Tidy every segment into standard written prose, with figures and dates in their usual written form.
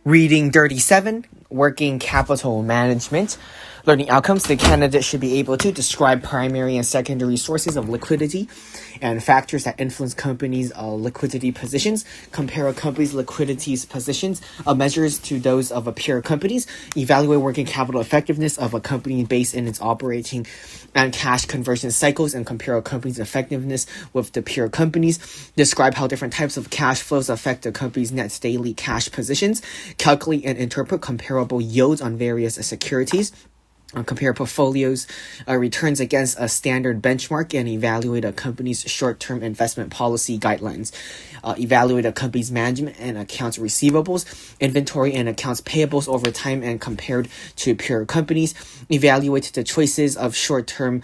Reading 37, Working Capital Management. Learning outcomes. The candidate should be able to describe primary and secondary sources of liquidity and factors that influence companies' liquidity positions, compare a company's liquidity positions, measures to those of a peer companies, evaluate working capital effectiveness of a company based in its operating and cash conversion cycles, and compare a company's effectiveness with the peer companies, describe how different types of cash flows affect the company's net daily cash positions, calculate and interpret comparable yields on various securities, compare portfolios returns against a standard benchmark, and evaluate a company's short-term investment policy guidelines. Evaluate a company's management and accounts receivables, inventory and accounts payables over time and compared to peer companies. Evaluate the choices of short-term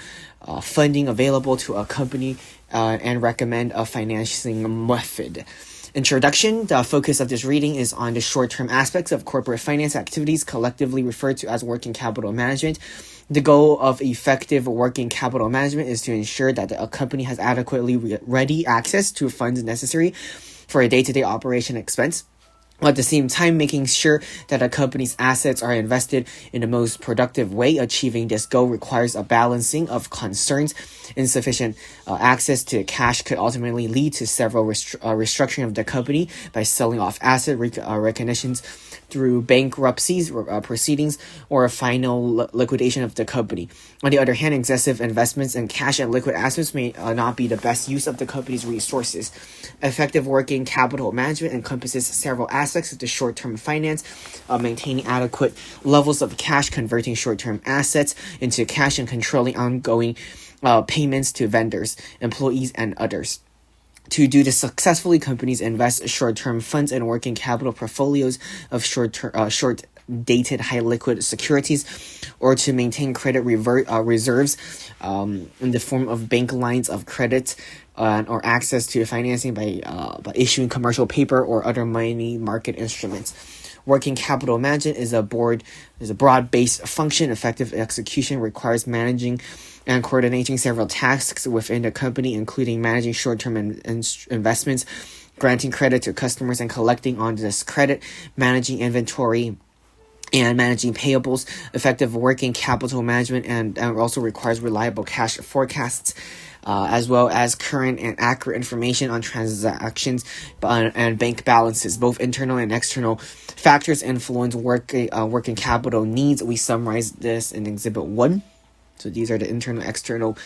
funding available to a company and recommend a financing method. Introduction. The focus of this reading is on the short-term aspects of corporate finance activities, collectively referred to as working capital management. The goal of effective working capital management is to ensure that a company has adequately ready access to funds necessary for a day-to-day operation expense, while at the same time making sure that a company's assets are invested in the most productive way. Achieving this goal requires a balancing of concerns. Insufficient access to cash could ultimately lead to several restructuring of the company by selling off asset recognitions through bankruptcies proceedings or a final liquidation of the company. On the other hand, excessive investments in cash and liquid assets may not be the best use of the company's resources. Effective working capital management encompasses several aspects of the short-term finance, maintaining adequate levels of cash, converting short-term assets into cash, and controlling ongoing payments to vendors, employees, and others. To do this successfully, companies invest short-term funds in working capital portfolios of short-dated, high-liquid securities, or to maintain credit reserves in the form of bank lines of credit or access to financing by issuing commercial paper or other money market instruments. Working capital management is a broad-based function. Effective execution requires managing and coordinating several tasks within the company, including managing short-term investments, granting credit to customers and collecting on this credit, managing inventory, and managing payables. Effective working capital management and also requires reliable cash forecasts, as well as current and accurate information on transactions and bank balances. Both internal and external factors influence working capital needs. We summarize this in Exhibit 1. So these are the internal, external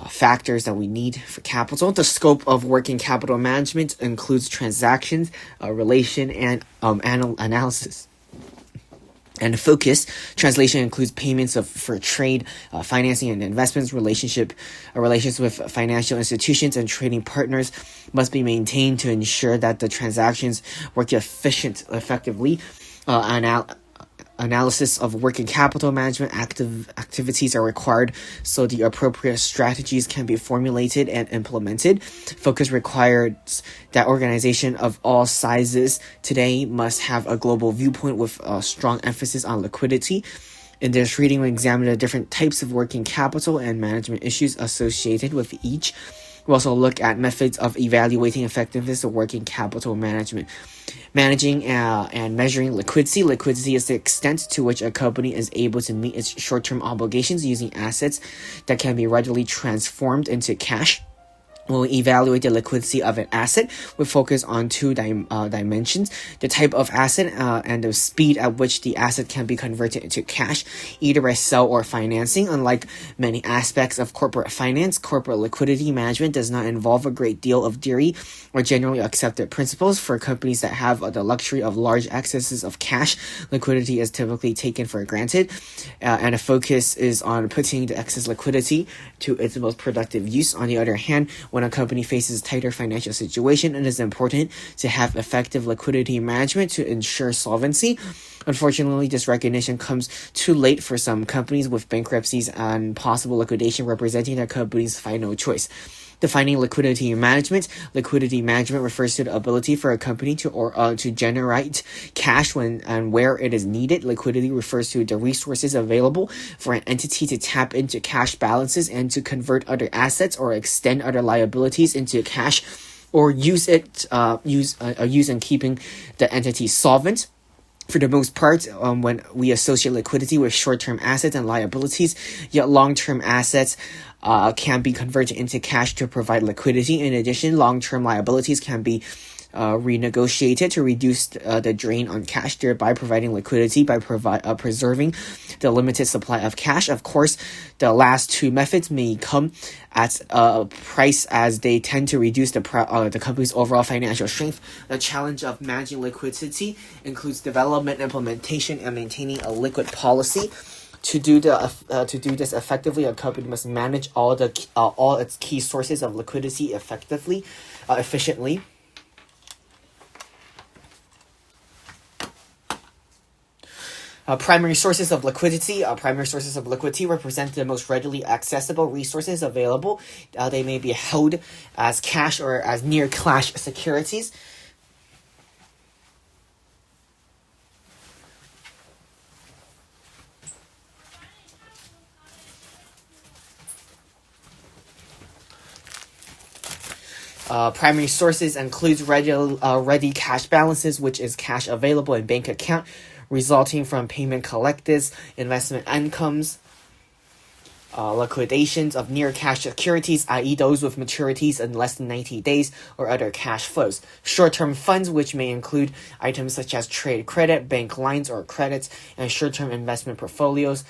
factors that we need for capital. The scope of working capital management includes transactions, relation, and analysis. And focus. Translation includes payments for trade, financing, and investments. Relations with financial institutions and trading partners must be maintained to ensure that the transactions work effectively. Analysis of working capital management activities are required so the appropriate strategies can be formulated and implemented. Focus requires that organization of all sizes today must have a global viewpoint with a strong emphasis on liquidity. In this reading, we examine the different types of working capital and management issues associated with each. We also look at methods of evaluating effectiveness of working capital management. Managing and measuring liquidity. Liquidity is the extent to which a company is able to meet its short-term obligations using assets that can be readily transformed into cash. We'll evaluate the liquidity of an asset. We focus on two dimensions: the type of asset and the speed at which the asset can be converted into cash, either by sale or financing. Unlike many aspects of corporate finance, corporate liquidity management does not involve a great deal of theory or generally accepted principles. For companies that have the luxury of large excesses of cash, liquidity is typically taken for granted, and the focus is on putting the excess liquidity to its most productive use. On the other hand, when a company faces a tighter financial situation, it is important to have effective liquidity management to ensure solvency. Unfortunately, this recognition comes too late for some companies, with bankruptcies and possible liquidation representing their company's final choice. Defining liquidity management. Liquidity management refers to the ability for a company to generate cash when and where it is needed. Liquidity refers to the resources available for an entity to tap into cash balances and to convert other assets or extend other liabilities into cash or use in keeping the entity solvent. For the most part, when we associate liquidity with short-term assets and liabilities, yet long-term assets can be converted into cash to provide liquidity. In addition, long-term liabilities can be renegotiated to reduce the drain on cash, thereby providing liquidity by preserving the limited supply of cash. Of course, the last two methods may come at a price, as they tend to reduce the company's overall financial strength. The challenge of managing liquidity includes development, implementation, and maintaining a liquid policy. To do this effectively, a company must manage all its key sources of liquidity efficiently. Primary sources of liquidity. Primary sources of liquidity represent the most readily accessible resources available. They may be held as cash or as near cash securities. Primary sources includes ready cash balances, which is cash available in bank account, resulting from payment collectors, investment incomes, liquidations of near cash securities, i.e. those with maturities in less than 90 days, or other cash flows. Short-term funds, which may include items such as trade credit, bank lines or credits, and short-term investment portfolios.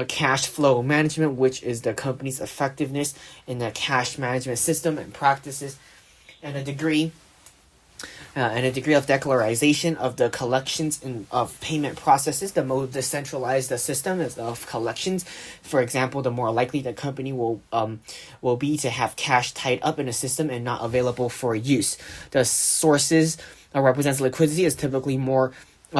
Cash flow management, which is the company's effectiveness in the cash management system and practices, and a degree of declaration of the collections of payment processes. The more decentralized the system is of collections, for example, the more likely the company will be to have cash tied up in a system and not available for use. The sources represents liquidity is typically more.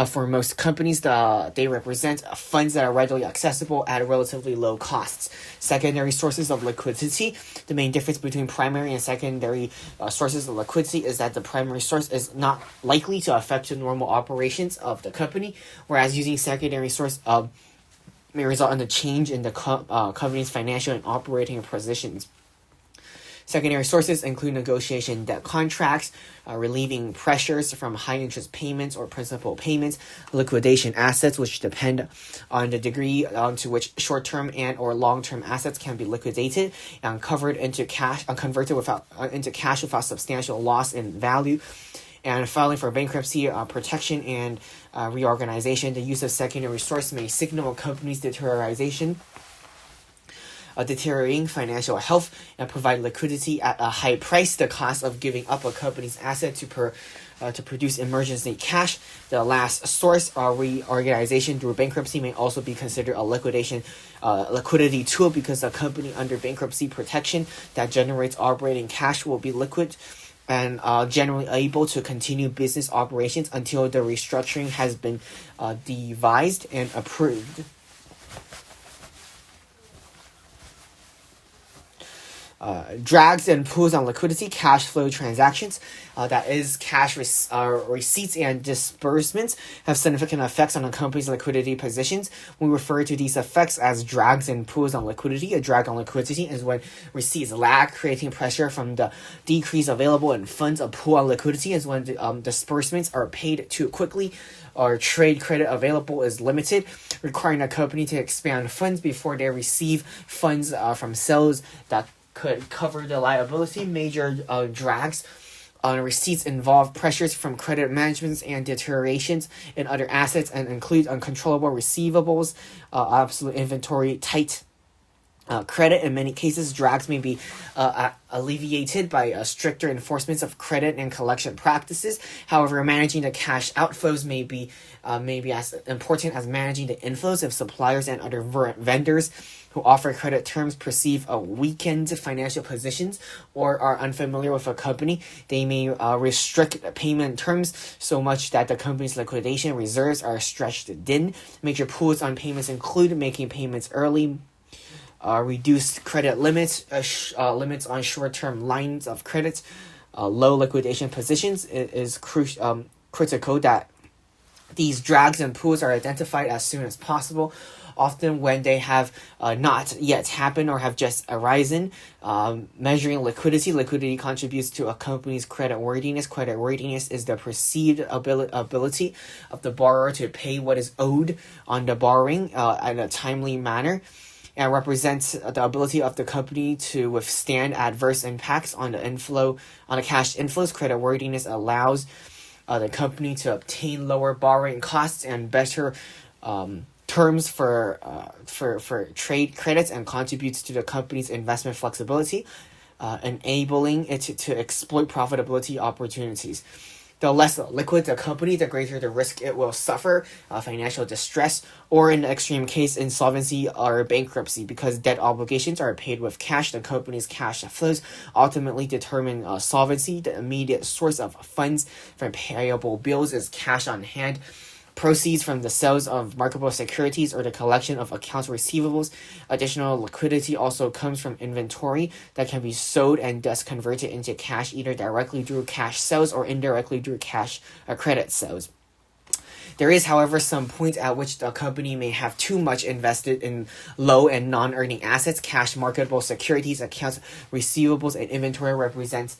For most companies, they represent funds that are readily accessible at relatively low costs. Secondary sources of liquidity. The main difference between primary and secondary sources of liquidity is that the primary source is not likely to affect the normal operations of the company, whereas using secondary source may result in a change in the company's financial and operating positions. Secondary sources include negotiation debt contracts, relieving pressures from high interest payments or principal payments, liquidation assets, which depend on the degree to which short-term and or long-term assets can be liquidated and converted into cash without substantial loss in value. And filing for bankruptcy, protection, and reorganization. The use of secondary source may signal a company's deteriorating financial health and provide liquidity at a high price. The cost of giving up a company's asset to produce emergency cash. The last source, reorganization through bankruptcy, may also be considered a liquidity tool, because a company under bankruptcy protection that generates operating cash will be liquid and generally able to continue business operations until the restructuring has been devised and approved. Drags and pulls on liquidity. Cash flow transactions, that is cash receipts and disbursements, have significant effects on a company's liquidity positions. We refer to these effects as drags and pulls on liquidity. A drag on liquidity is when receipts lag, creating pressure from the decrease available in funds. A pull on liquidity is when disbursements are paid too quickly or trade credit available is limited, requiring a company to expand funds before they receive funds from sales that could cover the liability. Major drags on receipts involve pressures from credit managements and deteriorations in other assets, and include uncontrollable receivables, absolute inventory, tight credit. In many cases, drags may be alleviated by stricter enforcement of credit and collection practices. However, managing the cash outflows may be as important as managing the inflows. If suppliers and other vendors who offer credit terms perceive a weakened financial positions or are unfamiliar with a company, they may restrict payment terms so much that the company's liquidation reserves are stretched thin. Major pulls on payments include making payments early, reduced credit limits, limits on short-term lines of credit, low liquidation positions. It is critical that these drags and pulls are identified as soon as possible. often when they have not yet happened or have just arisen. Measuring liquidity contributes to a company's creditworthiness. Creditworthiness is the perceived ability of the borrower to pay what is owed on the borrowing in a timely manner, and represents the ability of the company to withstand adverse impacts on the cash inflows. Creditworthiness allows the company to obtain lower borrowing costs and better terms for trade credits, and contributes to the company's investment flexibility, enabling it to exploit profitability opportunities. The less liquid the company, the greater the risk it will suffer financial distress, or in the extreme case, insolvency or bankruptcy. Because debt obligations are paid with cash, the company's cash flows ultimately determine solvency. The immediate source of funds from payable bills is cash on hand, proceeds from the sales of marketable securities, or the collection of accounts receivables. Additional liquidity also comes from inventory that can be sold and thus converted into cash, either directly through cash sales or indirectly through cash credit sales. There is, however, some point at which the company may have too much invested in low and non-earning assets. Cash, marketable securities, accounts receivables, and inventory represents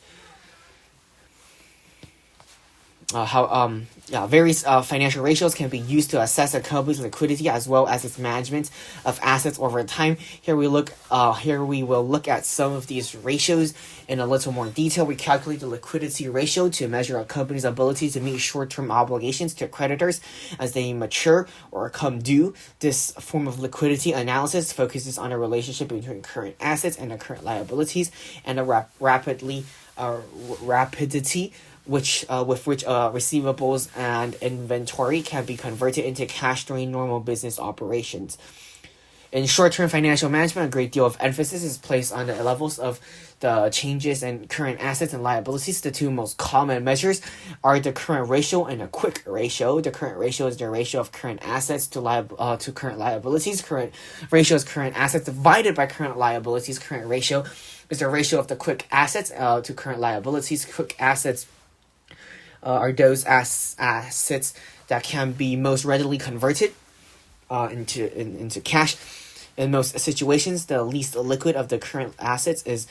various financial ratios can be used to assess a company's liquidity as well as its management of assets over time. Here we will look at some of these ratios in a little more detail. We calculate the liquidity ratio to measure a company's ability to meet short-term obligations to creditors as they mature or come due. This form of liquidity analysis focuses on a relationship between current assets and the current liabilities, and the rapidity with which receivables and inventory can be converted into cash during normal business operations. In short-term financial management, a great deal of emphasis is placed on the levels of the changes in current assets and liabilities. The two most common measures are the current ratio and the quick ratio. The current ratio is the ratio of current assets to current liabilities. Current ratio is current assets divided by current liabilities. Current ratio is the ratio of the quick assets to current liabilities. Quick assets are those assets that can be most readily converted into cash. In most situations, the least liquid of the current assets is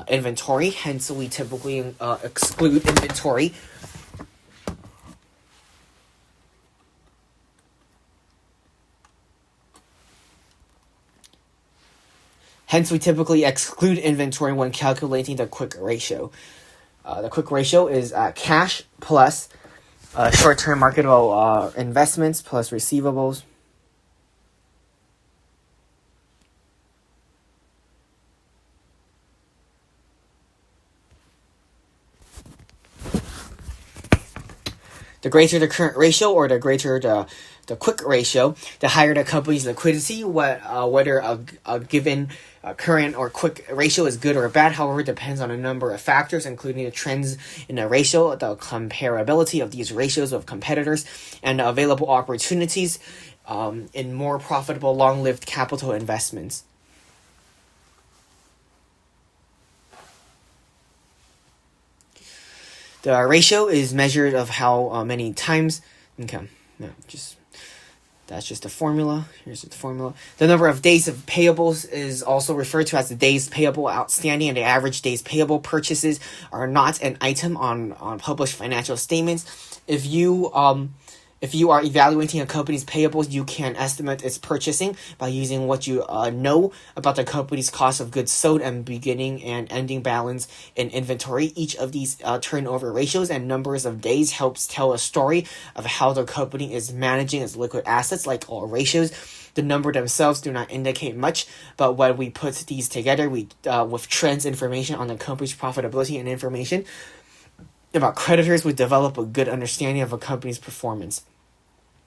inventory. Hence, we typically exclude inventory. When calculating the quick ratio. The quick ratio is cash plus short-term marketable investments plus receivables. The greater the current ratio or the greater the quick ratio, the higher the company's liquidity. Whether a given current or quick ratio is good or bad, however, depends on a number of factors, including the trends in the ratio, the comparability of these ratios with competitors, and the available opportunities in more profitable, long-lived capital investments. The ratio is measured of how many times. Okay, that's just the formula. Here's the formula. The number of days of payables is also referred to as the days payable outstanding, and the average days payable purchases are not an item on published financial statements. If you are evaluating a company's payables, you can estimate its purchasing by using what you know about the company's cost of goods sold and beginning and ending balance in inventory. Each of these turnover ratios and numbers of days helps tell a story of how the company is managing its liquid assets. Like all ratios, the number themselves do not indicate much, but when we put these together with trends information on the company's profitability and information about creditors, we develop a good understanding of a company's performance.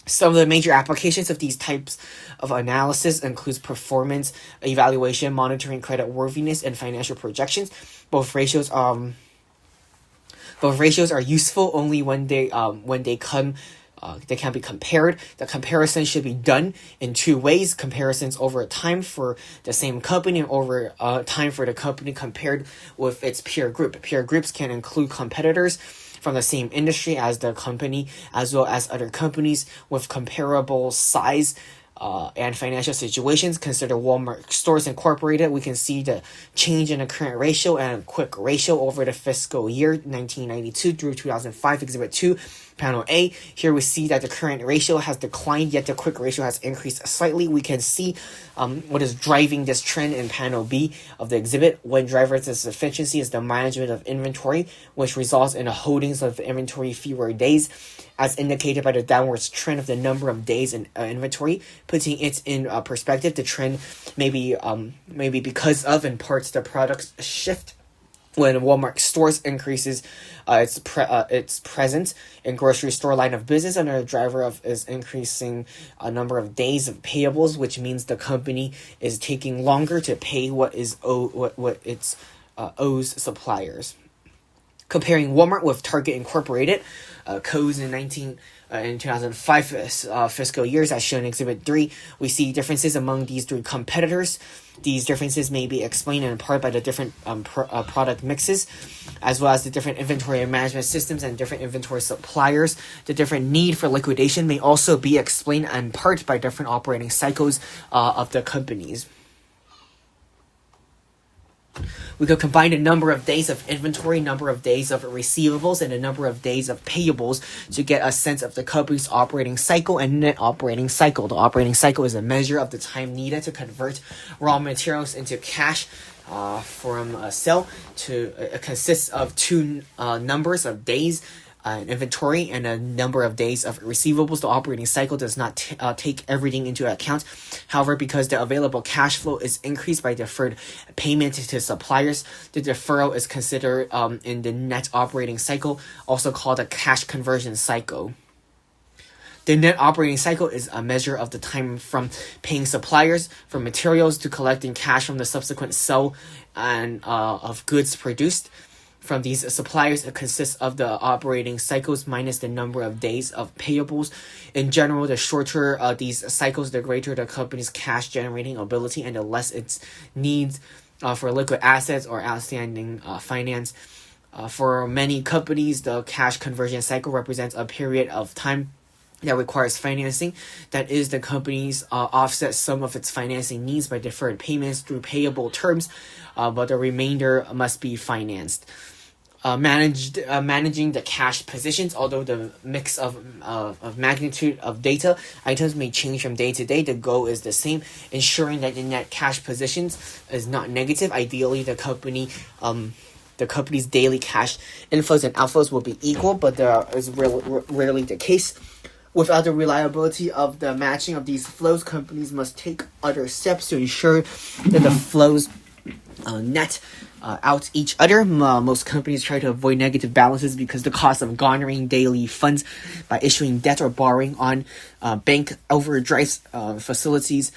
Some of the major applications of these types of analysis includes performance evaluation, monitoring credit worthiness, and financial projections. Both ratios are useful only when they can be compared. The comparison should be done in two ways: comparisons over time for the same company and over time for the company compared with its peer group. Peer groups can include competitors from the same industry as the company, as well as other companies with comparable size and financial situations. Consider Walmart Stores Incorporated. We can see the change in the current ratio and quick ratio over the fiscal year 1992 through 2005, Exhibit 2, Panel A. Here we see that the current ratio has declined, yet the quick ratio has increased slightly. We can see what is driving this trend in Panel B of the exhibit. What drives this efficiency is the management of inventory, which results in the holdings of inventory fewer days, as indicated by the downwards trend of the number of days in inventory. Putting it in perspective, the trend may be because of, in parts, the product's shift. When Walmart Stores increases its presence in grocery store line of business, another driver of is increasing a number of days of payables, which means the company is taking longer to pay what it owes suppliers. Comparing Walmart with Target Incorporated, codes in 2005 fiscal years, as shown in Exhibit 3, we see differences among these three competitors. These differences may be explained in part by the different product mixes, as well as the different inventory management systems and different inventory suppliers. The different need for liquidation may also be explained in part by different operating cycles of the companies. We could combine the number of days of inventory, number of days of receivables, and the number of days of payables to get a sense of the company's operating cycle and net operating cycle. The operating cycle is a measure of the time needed to convert raw materials into cash from a sale. It consists of two numbers of days inventory and a number of days of receivables. The operating cycle does not take everything into account. However, because the available cash flow is increased by deferred payment to suppliers, the deferral is considered in the net operating cycle, also called a cash conversion cycle. The net operating cycle is a measure of the time from paying suppliers for materials to collecting cash from the subsequent sale and of goods produced from these suppliers. It consists of the operating cycles minus the number of days of payables. In general, the shorter these cycles, the greater the company's cash generating ability and the less its needs for liquid assets or outstanding finance. For many companies, the cash conversion cycle represents a period of time that requires financing. That is, the companies offset some of its financing needs by deferred payments through payable terms, but the remainder must be financed. Managing the cash positions. Although the mix of magnitude of data items may change from day to day, the goal is the same: ensuring that the net cash positions is not negative. Ideally, the company's daily cash inflows and outflows will be equal, but that is rarely the case. Without the reliability of the matching of these flows, companies must take other steps to ensure that the flows net out each other. Most companies try to avoid negative balances because the cost of garnering daily funds by issuing debt or borrowing on bank overdraft facilities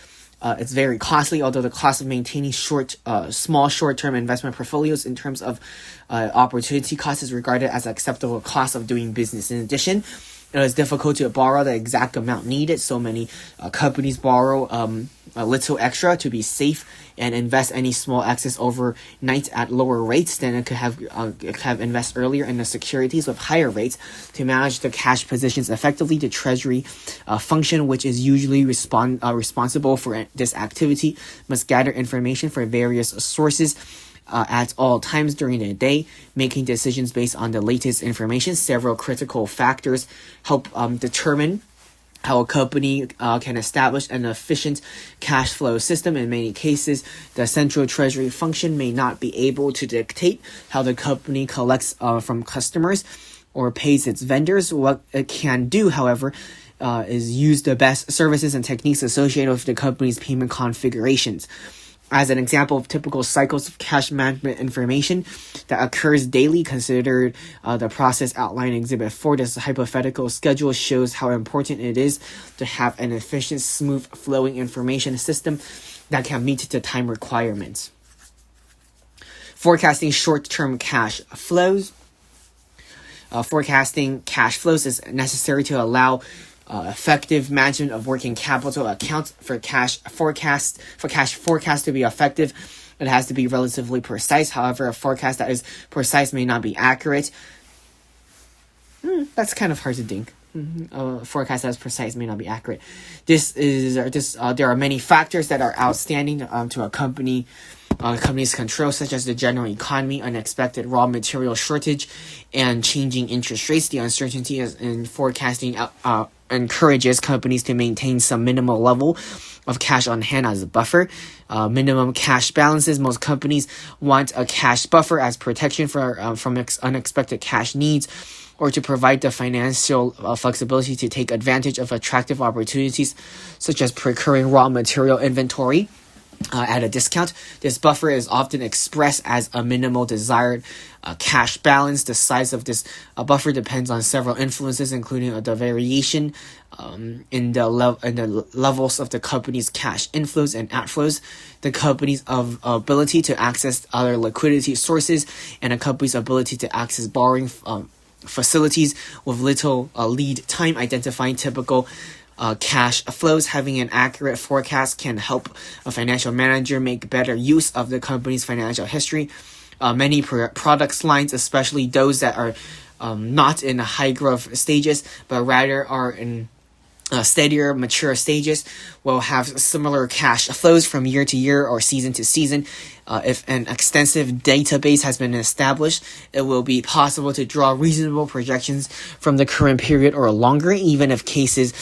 it's very costly. Although the cost of maintaining small short-term investment portfolios in terms of opportunity cost is regarded as an acceptable cost of doing business. In addition, it is difficult to borrow the exact amount needed, so many companies borrow a little extra to be safe and invest any small excess overnight at lower rates than it could have invest earlier in the securities with higher rates. To manage the cash positions effectively, the Treasury function, which is usually responsible for this activity, must gather information from various sources at all times during the day, making decisions based on the latest information. Several critical factors help determine how a company can establish an efficient cash flow system. In many cases, the central treasury function may not be able to dictate how the company collects from customers or pays its vendors. What it can do, however, is use the best services and techniques associated with the company's payment configurations. As an example of typical cycles of cash management information that occurs daily, consider the process outlined in Exhibit 4. This hypothetical schedule shows how important it is to have an efficient, smooth-flowing information system that can meet the time requirements. Forecasting short-term cash flows. Forecasting cash flows is necessary to allow effective management of working capital accounts. For cash forecast to be effective, it has to be relatively precise. However, a forecast that is precise may not be accurate. That's kind of hard to think. forecast as precise may not be accurate. There are many factors that are outstanding to a company's control, such as the general economy, unexpected raw material shortage, and changing interest rates. The uncertainty in forecasting encourages companies to maintain some minimal level of cash on hand as a buffer. Minimum cash balances. Most companies want a cash buffer as protection from unexpected cash needs, or to provide the financial flexibility to take advantage of attractive opportunities, such as procuring raw material inventory at a discount. This buffer is often expressed as a minimal desired cash balance. The size of this buffer depends on several influences, including the variation in the levels of the company's cash inflows and outflows, the company's ability to access other liquidity sources, and a company's ability to access borrowing facilities with little lead time. Identifying typical cash flows. Having an accurate forecast can help a financial manager make better use of the company's financial history. Many products lines, especially those that are not in high growth stages, but rather are in steadier, mature stages, will have similar cash flows from year to year or season to season. If an extensive database has been established, it will be possible to draw reasonable projections from the current period or longer. Even if cases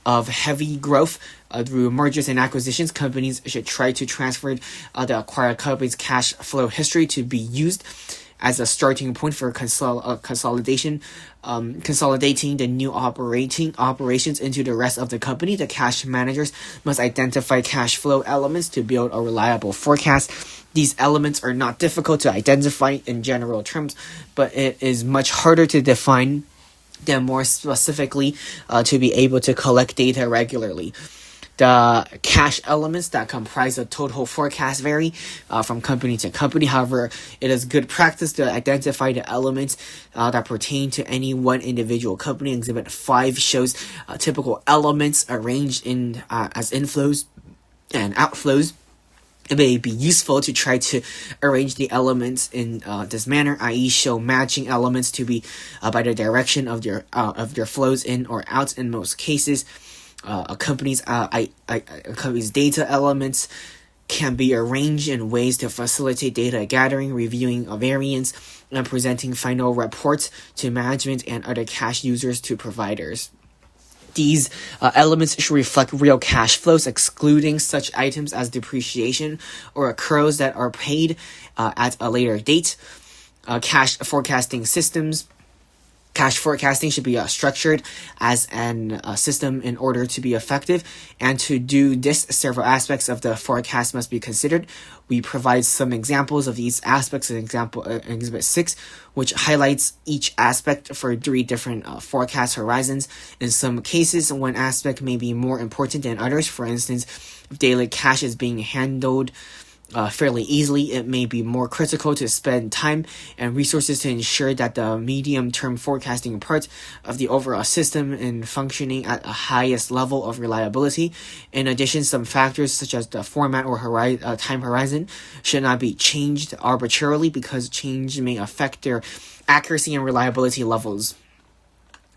of heavy growth through mergers and acquisitions, companies should try to transfer the acquired company's cash flow history to be used as a starting point for consolidating the new operations into the rest of the company. The cash managers must identify cash flow elements to build a reliable forecast. These elements are not difficult to identify in general terms, but it is much harder to define them more specifically to be able to collect data regularly. The cash elements that comprise a total forecast vary from company to company. However, it is good practice to identify the elements that pertain to any one individual company. Exhibit 5 shows typical elements arranged in as inflows and outflows. It may be useful to try to arrange the elements in this manner, i.e. show matching elements to be by the direction of their flows in or out. In most cases, a company's data elements can be arranged in ways to facilitate data gathering, reviewing a variance, and presenting final reports to management and other cash users to providers. These elements should reflect real cash flows, excluding such items as depreciation or accruals that are paid at a later date. Cash forecasting systems. Cash forecasting should be structured as an system in order to be effective, and to do this, several aspects of the forecast must be considered. We provide some examples of these aspects in Exhibit 6, which highlights each aspect for 3 different forecast horizons. In some cases, one aspect may be more important than others. For instance, if daily cash is being handled fairly easily, it may be more critical to spend time and resources to ensure that the medium-term forecasting part of the overall system is functioning at a highest level of reliability. In addition, some factors such as the format or time horizon should not be changed arbitrarily, because change may affect their accuracy and reliability levels.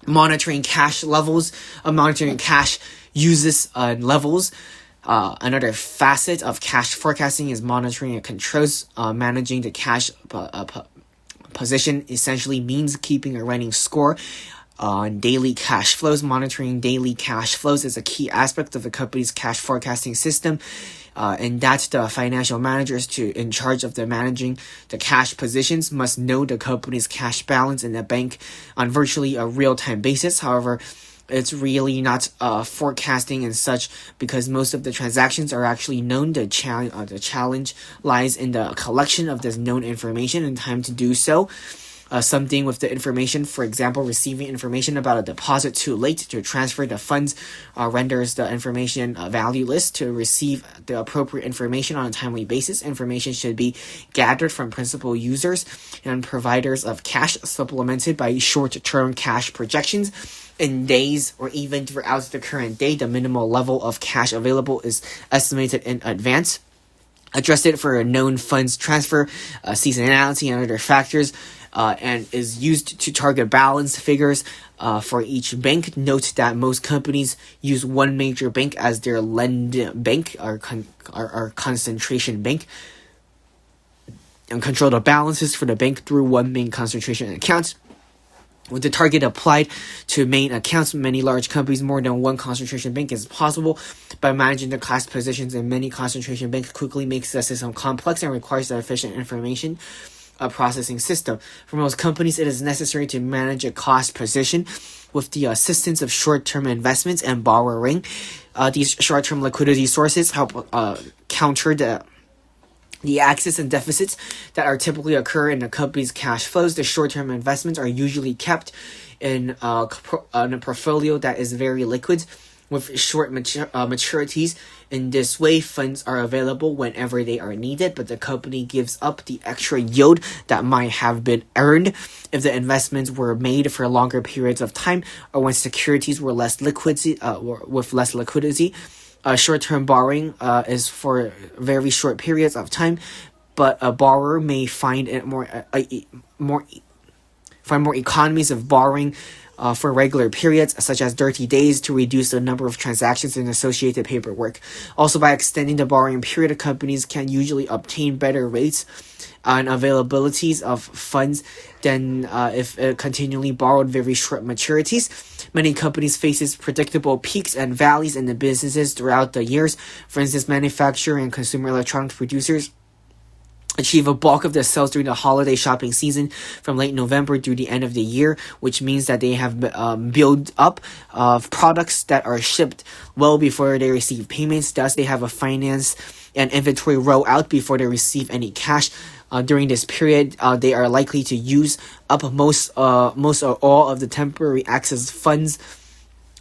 Monitoring cash uses levels. Another facet of cash forecasting is monitoring and controls. Managing the cash position essentially means keeping a running score on daily cash flows. Monitoring daily cash flows is a key aspect of the company's cash forecasting system, and that the financial managers in charge of managing the cash positions must know the company's cash balance in the bank on virtually a real-time basis. However, it's really not forecasting and such, because most of the transactions are actually known. The challenge lies in the collection of this known information and time to do so. Something with the information, for example, receiving information about a deposit too late to transfer the funds renders the information valueless. To receive the appropriate information on a timely basis, information should be gathered from principal users and providers of cash, supplemented by short-term cash projections. In days or even throughout the current day, the minimal level of cash available is estimated in advance. Adjusted for a known funds transfer, seasonality, and other factors, and is used to target balance figures for each bank. Note that most companies use one major bank as their lend bank or concentration bank, and control the balances for the bank through one main concentration account. With the target applied to main accounts, many large companies, more than one concentration bank is possible. By managing the class positions in many concentration banks quickly makes the system complex and requires an efficient information processing system. For most companies, it is necessary to manage a cost position with the assistance of short-term investments and borrowing. These short-term liquidity sources help counter the excess and deficits that are typically occur in a company's cash flows. The short-term investments are usually kept in a portfolio that is very liquid with short maturities. In this way, funds are available whenever they are needed, but the company gives up the extra yield that might have been earned if the investments were made for longer periods of time or when securities were with less liquidity. Short-term borrowing is for very short periods of time, but a borrower may find it more economies of borrowing for regular periods, such as 30 days, to reduce the number of transactions and associated paperwork. Also, by extending the borrowing period, companies can usually obtain better rates and availabilities of funds than if continually borrowed very short maturities. Many companies faces predictable peaks and valleys in the businesses throughout the years. For instance, manufacturer and consumer electronics producers achieve a bulk of their sales during the holiday shopping season from late November through the end of the year, which means that they have built up of products that are shipped well before they receive payments. Thus, they have a finance and inventory roll out before they receive any cash. During this period, they are likely to use up most or all of the temporary access funds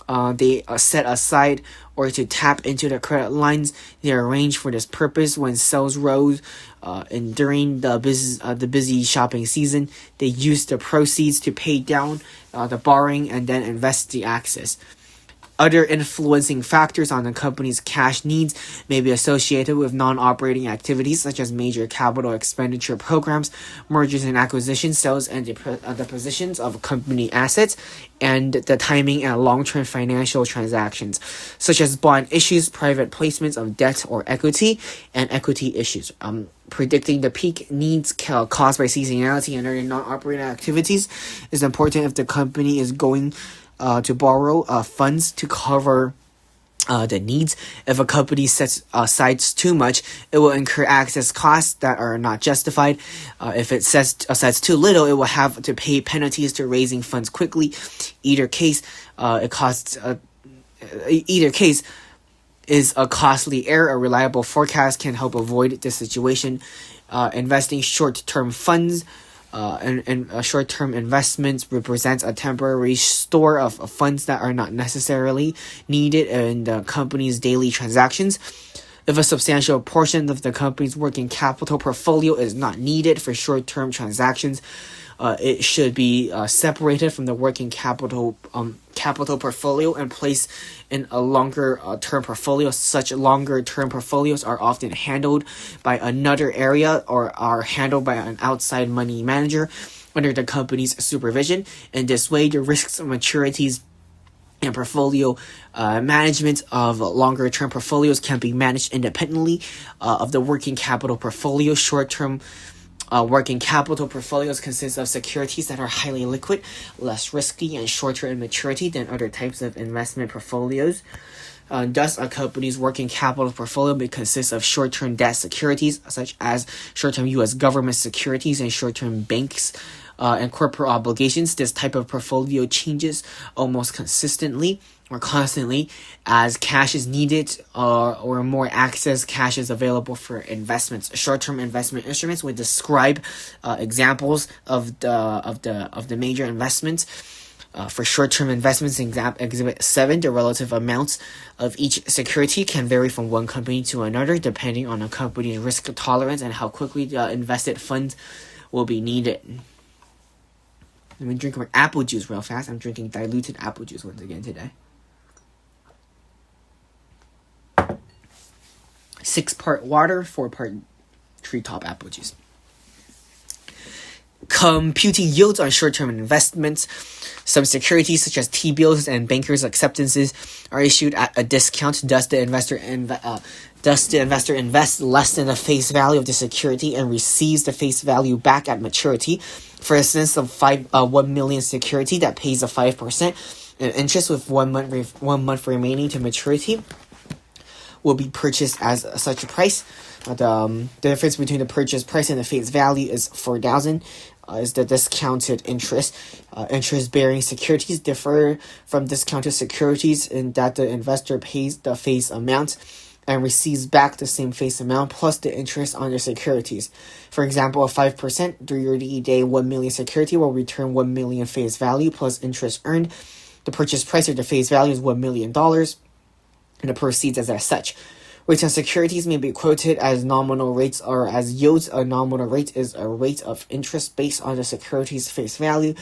they set aside or to tap into the credit lines they arrange for this purpose. When sales rose and during the busy shopping season, they use the proceeds to pay down the borrowing and then invest the access. Other influencing factors on the company's cash needs may be associated with non-operating activities such as major capital expenditure programs, mergers and acquisitions, sales and depositions of company assets, and the timing and long-term financial transactions, such as bond issues, private placements of debt or equity, and equity issues. Predicting the peak needs caused by seasonality and other non-operating activities is important if the company is going to borrow funds to cover the needs. If a company sets aside too much, it will incur excess costs that are not justified. If it sets aside too little, it will have to pay penalties to raising funds quickly. Either case is a costly error. A reliable forecast can help avoid this situation. Investing short-term funds and short-term investments represents a temporary store of funds that are not necessarily needed in the company's daily transactions. If a substantial portion of the company's working capital portfolio is not needed for short-term transactions, it should be separated from the working capital portfolio and placed in a longer term portfolio. Such longer term portfolios are often handled by another area or are handled by an outside money manager under the company's supervision. In this way, the risks of maturities and portfolio management of longer term portfolios can be managed independently of the working capital portfolio. Short-term working capital portfolios consist of securities that are highly liquid, less risky, and shorter in maturity than other types of investment portfolios. Thus, a company's working capital portfolio may consist of short-term debt securities, such as short-term U.S. government securities and short-term banks and corporate obligations. This type of portfolio changes almost consistently or constantly as cash is needed or more excess cash is available for investments. Short-term investment instruments would describe examples of the major investments. For short-term investments, Exhibit 7, the relative amounts of each security can vary from one company to another depending on a company's risk tolerance and how quickly the invested funds will be needed. Let me drink my apple juice real fast. I'm drinking diluted apple juice once again today. 6-part water, 4-part treetop apple juice. Computing yields on short-term investments. Some securities, such as T-bills and bankers' acceptances, are issued at a discount. Thus, the investor invests less than the face value of the security and receives the face value back at maturity. For instance, a 1 million security that pays a 5% in interest with 1 month remaining to maturity will be purchased as such a price. The difference between the purchase price and the face value is 4,000. Is the discounted interest. Interest-bearing securities differ from discounted securities in that the investor pays the face amount and receives back the same face amount plus the interest on the securities. For example, a 5% 30-day 1 million security will return 1 million face value plus interest earned. The purchase price or the face value is $1 million, and the proceeds as such. Rates on securities may be quoted as nominal rates or as yields. A nominal rate is a rate of interest based on the security's face value.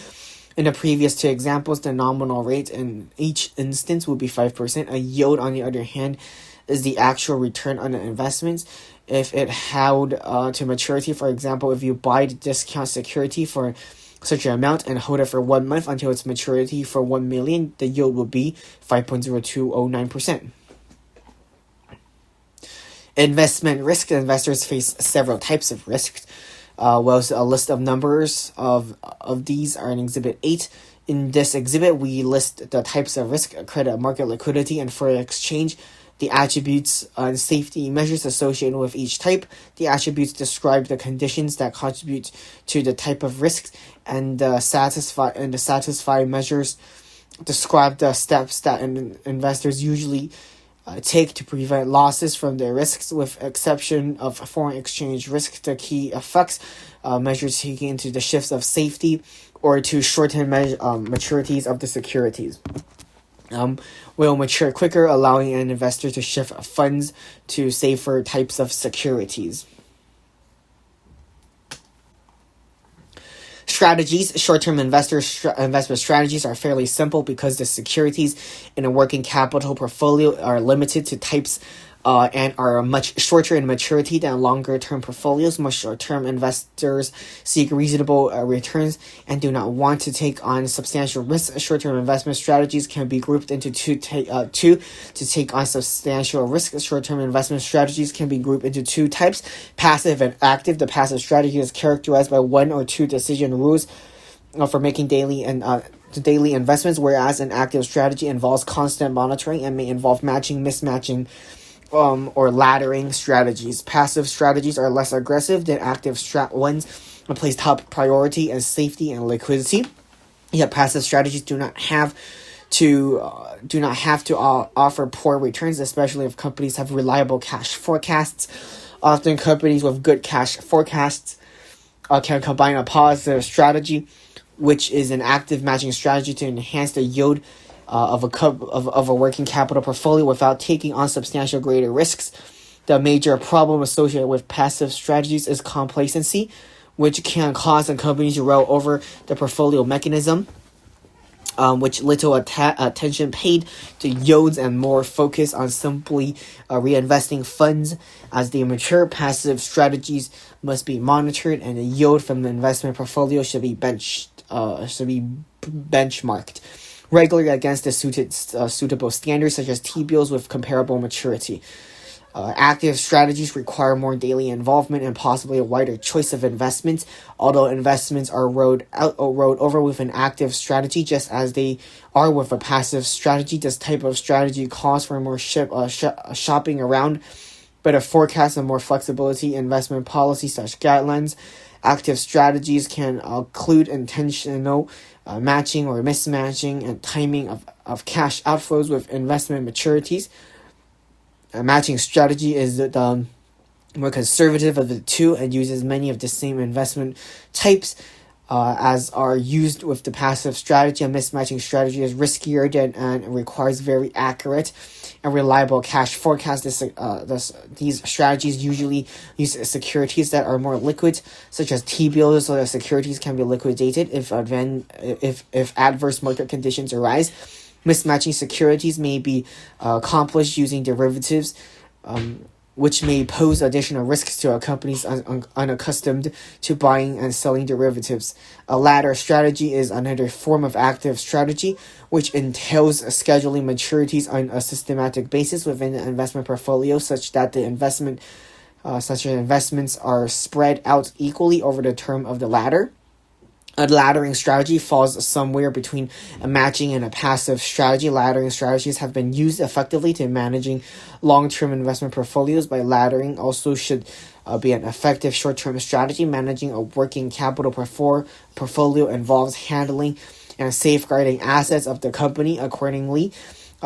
In the previous two examples, the nominal rate in each instance would be 5%. A yield, on the other hand, is the actual return on the investments. If it held to maturity, for example, if you buy the discount security for such an amount and hold it for 1 month until its maturity for 1 million, the yield will be 5.0209%. Investment risk. Investors face several types of risks. A list of numbers of these are in Exhibit 8. In this exhibit, we list the types of risk: credit, market liquidity, and foreign exchange, the attributes and safety measures associated with each type. The attributes describe the conditions that contribute to the type of risk, and the satisfy measures describe the steps that investors usually take to prevent losses from their risks. With exception of foreign exchange risk, the key effects measures taken into the shifts of safety or to shorten maturities of the securities will mature quicker, allowing an investor to shift funds to safer types of securities. Strategies. Short-term investment strategies are fairly simple because the securities in a working capital portfolio are limited to types and are much shorter in maturity than longer-term portfolios. Most short-term investors seek reasonable returns and do not want to take on substantial risks. Short-term investment strategies can be grouped into two to take on substantial risk. Short-term investment strategies can be grouped into two types: passive and active. The passive strategy is characterized by 1 or 2 decision rules for making daily investments, whereas an active strategy involves constant monitoring and may involve matching, mismatching, or laddering strategies. Passive strategies are less aggressive than active ones and place top priority on safety and liquidity. Yet passive strategies do not have to offer poor returns, especially if companies have reliable cash forecasts. Often companies with good cash forecasts can combine a positive strategy, which is an active matching strategy, to enhance the yield of a working capital portfolio without taking on substantial greater risks. The major problem associated with passive strategies is complacency, which can cause a company to roll over the portfolio mechanism, which little attention paid to yields and more focus on simply reinvesting funds. As they mature, passive strategies must be monitored, and the yield from the investment portfolio should be benchmarked regularly against the suitable standards, such as T-bills with comparable maturity. Active strategies require more daily involvement and possibly a wider choice of investments. Although investments are rolled over with an active strategy, just as they are with a passive strategy, this type of strategy calls for more shopping around, but a forecast and more flexibility investment policy such guidelines. Active strategies can include intentional matching or mismatching and timing of cash outflows with investment maturities. A matching strategy is the more conservative of the two and uses many of the same investment types as are used with the passive strategy. A mismatching strategy is riskier and requires very accurate and reliable cash forecasts. These strategies usually use securities that are more liquid, such as T-bills, so that securities can be liquidated if adverse market conditions arise. Mismatching securities may be accomplished using derivatives which may pose additional risks to a companies unaccustomed to buying and selling derivatives. A ladder strategy is another form of active strategy, which entails scheduling maturities on a systematic basis within the investment portfolio, such that the investments are spread out equally over the term of the ladder. A laddering strategy falls somewhere between a matching and a passive strategy. Laddering strategies have been used effectively to managing long-term investment portfolios. By laddering also should be an effective short-term strategy. Managing a working capital portfolio involves handling and safeguarding assets of the company. Accordingly,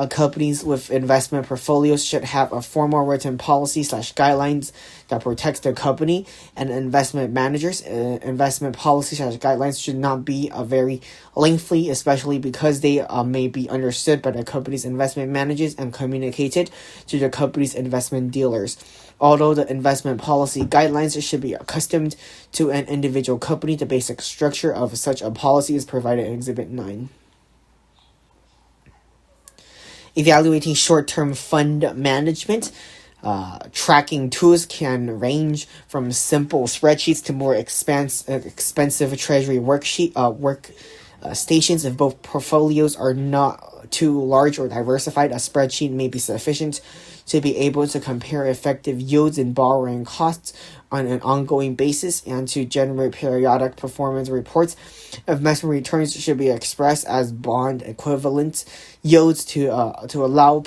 companies with investment portfolios should have a formal written policy/guidelines that protects the company and investment managers. Investment policy/guidelines should not be very lengthy, especially because they may be understood by the company's investment managers and communicated to the company's investment dealers. Although the investment policy guidelines should be accustomed to an individual company, the basic structure of such a policy is provided in Exhibit 9. Evaluating short-term fund management. Tracking tools can range from simple spreadsheets to more expensive treasury workstations. If both portfolios are not too large or diversified, a spreadsheet may be sufficient to be able to compare effective yields and borrowing costs on an ongoing basis and to generate periodic performance reports. Investment returns should be expressed as bond equivalent yields to allow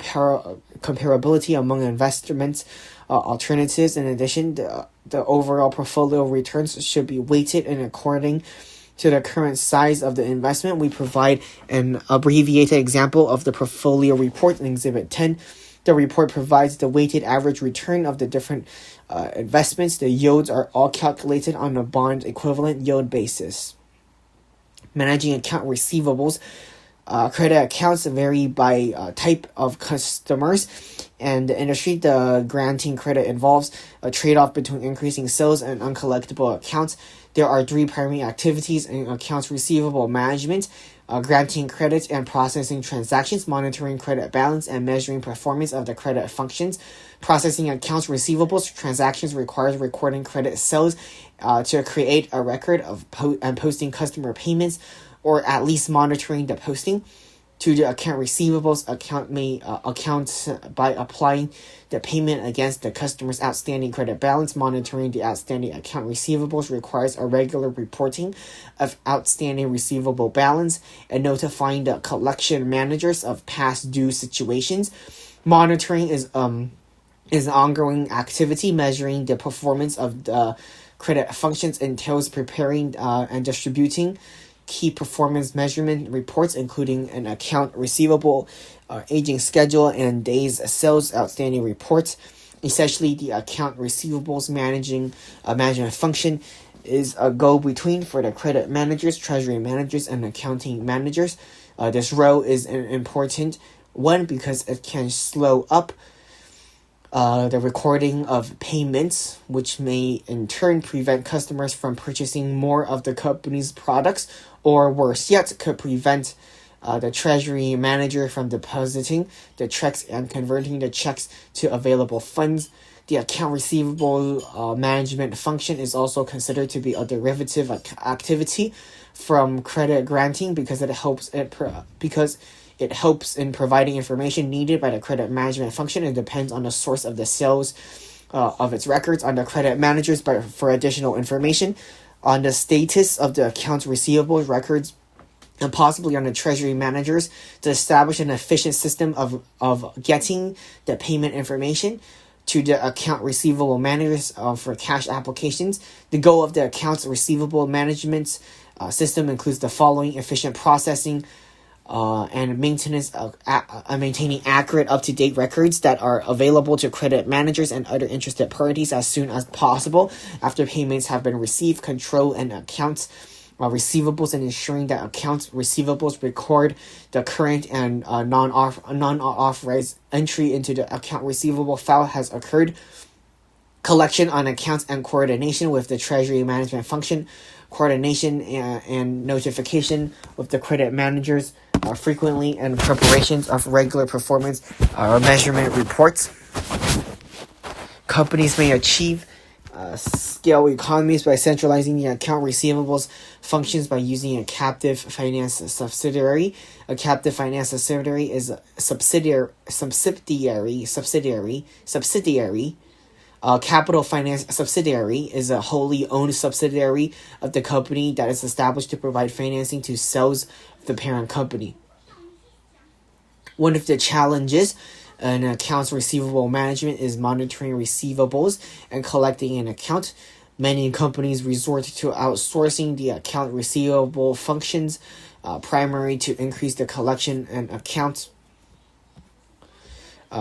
comparability among investment alternatives. In addition, the overall portfolio returns should be weighted in according to the current size of the investment. We provide an abbreviated example of the portfolio report in Exhibit 10. The report provides the weighted average return of the different investments. The yields are all calculated on a bond equivalent yield basis. Managing account receivables. Credit accounts vary by type of customers and the industry. The granting credit involves a trade-off between increasing sales and uncollectible accounts. There are three primary activities in accounts receivable management: granting credit and processing transactions, monitoring credit balance, and measuring performance of the credit functions. Processing accounts receivables transactions requires recording credit sales to create a record of and posting customer payments, or at least monitoring the posting. To the account receivables, account may account by applying the payment against the customer's outstanding credit balance. Monitoring the outstanding account receivables requires a regular reporting of outstanding receivable balance and notifying the collection managers of past due situations. Monitoring is an ongoing activity. Measuring the performance of the credit functions entails preparing and distributing key performance measurement reports, including an account receivable aging schedule and days sales outstanding reports. Essentially, the account receivables management function is a go-between for the credit managers, treasury managers, and accounting managers. This role is an important one because it can slow up the recording of payments, which may in turn prevent customers from purchasing more of the company's products, or worse yet, could prevent the treasury manager from depositing the checks and converting the checks to available funds. The account receivable management function is also considered to be a derivative activity from credit granting because it helps in providing information needed by the credit management function. It depends on the source of the sales of its records on the credit managers for additional information on the status of the accounts receivable records, and possibly on the treasury managers to establish an efficient system of getting the payment information to the account receivable managers for cash applications. The goal of the accounts receivable management system includes the following: efficient processing and maintenance of maintaining accurate, up-to-date records that are available to credit managers and other interested parties as soon as possible after payments have been received. Control and accounts receivables and ensuring that accounts receivables record the current and non-authorized entry into the account receivable file has occurred. Collection on accounts and coordination with the treasury management function. Coordination and notification with the credit managers frequently, and preparations of regular performance measurement reports. companies may achieve scale economies by centralizing the account receivables functions by using a captive finance subsidiary. A captive finance subsidiary is a subsidiary. Capital finance subsidiary is a wholly owned subsidiary of the company that is established to provide financing to sales of the parent company. One of the challenges in accounts receivable management is monitoring receivables and collecting an account. Many companies resort to outsourcing the account receivable functions, primarily to increase the collection and account.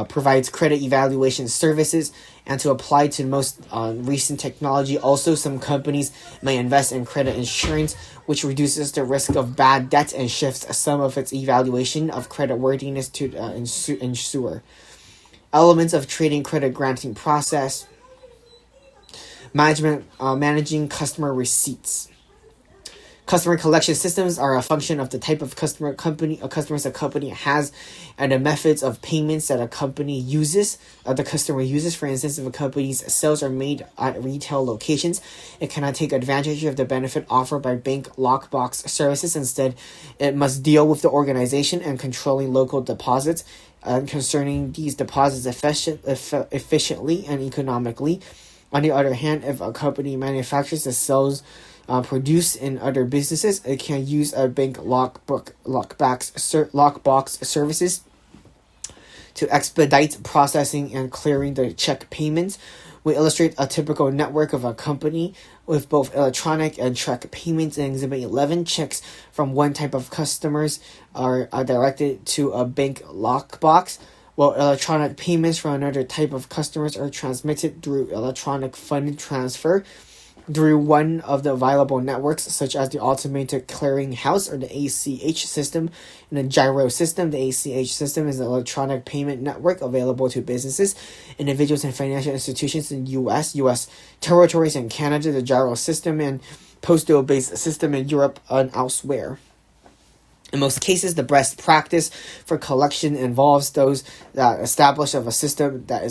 Provides credit evaluation services and to apply to most recent technology. Also, some companies may invest in credit insurance, which reduces the risk of bad debt and shifts some of its evaluation of creditworthiness to the insurer. Elements of trading credit granting process. Managing customer receipts. Customer collection systems are a function of the type of customers a company has and the methods of payments that the customer uses. For instance, if a company's sales are made at retail locations, it cannot take advantage of the benefit offered by bank lockbox services. Instead, it must deal with the organization and controlling local deposits concerning these deposits efficiently and economically. On the other hand, if a company manufactures and sells produced in other businesses, it can use a bank lockbox services to expedite processing and clearing the check payments. We illustrate a typical network of a company with both electronic and check payments. In Exhibit 11, checks from one type of customers are directed to a bank lockbox, while electronic payments from another type of customers are transmitted through electronic fund transfer through one of the available networks, such as the Automated Clearing House or the ACH system and the gyro system. The ACH system is an electronic payment network available to businesses, individuals, and financial institutions in U.S. territories, and Canada. The gyro system and postal-based system in Europe and elsewhere. In most cases, the best practice for collection involves those that establish of a system that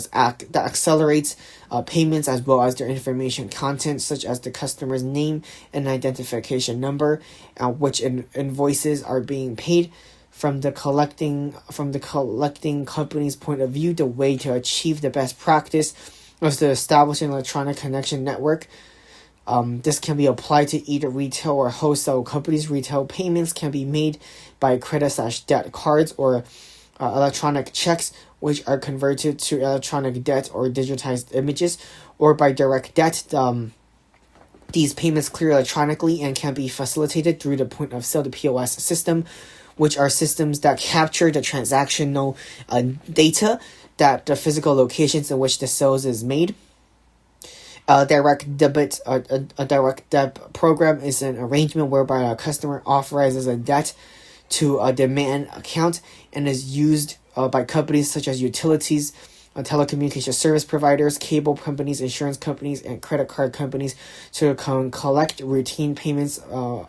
accelerates payments as well as their information content, such as the customer's name and identification number, which invoices are being paid. From the collecting company's point of view, the way to achieve the best practice was to establish an electronic connection network. This can be applied to either retail or wholesale companies. Retail payments can be made by credit/debt cards or electronic checks, which are converted to electronic debt or digitized images, or by direct debt. These payments clear electronically and can be facilitated through the point of sale, the POS system, which are systems that capture the transactional data that the physical locations in which the sales is made. A direct debit program is an arrangement whereby a customer authorizes a debt to a demand account and is used by companies such as utilities, telecommunication service providers, cable companies, insurance companies, and credit card companies to collect routine payments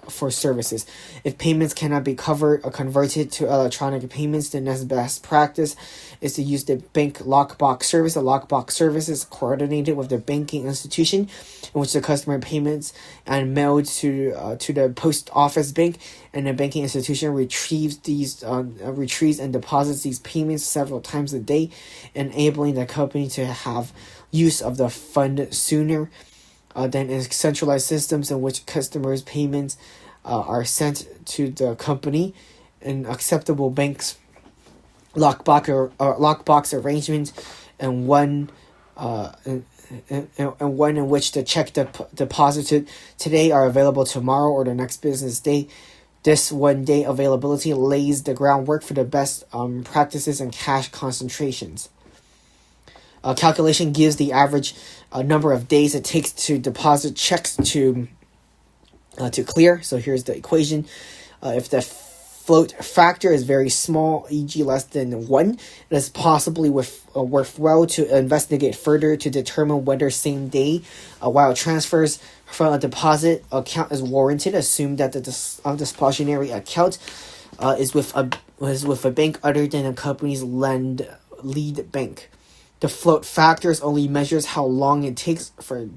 for services. If payments cannot be converted to electronic payments, the next best practice is to use the bank lockbox service. The lockbox service is coordinated with the banking institution in which the customer payments and mailed to the post office bank, and the banking institution retrieves and deposits these payments several times a day, enabling the company to have use of the fund sooner than in centralized systems in which customers' payments are sent to the company. In acceptable banks, lockbox arrangements, and one in which the check deposited today are available tomorrow or the next business day. This one-day availability lays the groundwork for the best practices and cash concentrations. Calculation gives the average number of days it takes to deposit checks to clear. So here's the equation. If the float factor is very small, e.g. less than 1, it is possibly worthwhile to investigate further to determine whether same day wire transfers from a deposit account is warranted. Assume that the depository account is with a bank other than a company's lead bank. The float factors only measures how long it takes for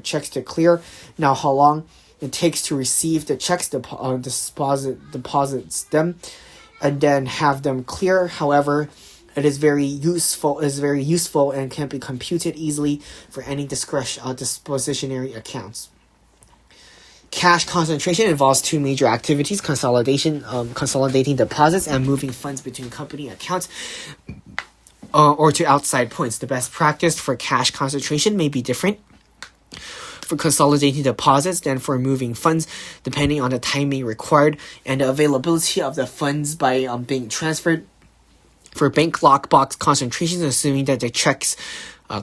checks to clear. Now, how long it takes to receive the checks, deposits them, and then have them clear. However, it is very useful and can be computed easily for any dispositionary accounts. Cash concentration involves two major activities: consolidating deposits and moving funds between company accounts or to outside points. The best practice for cash concentration may be different for consolidating deposits than for moving funds, depending on the timing required and the availability of the funds by being transferred. For bank lockbox concentrations, assuming that the checks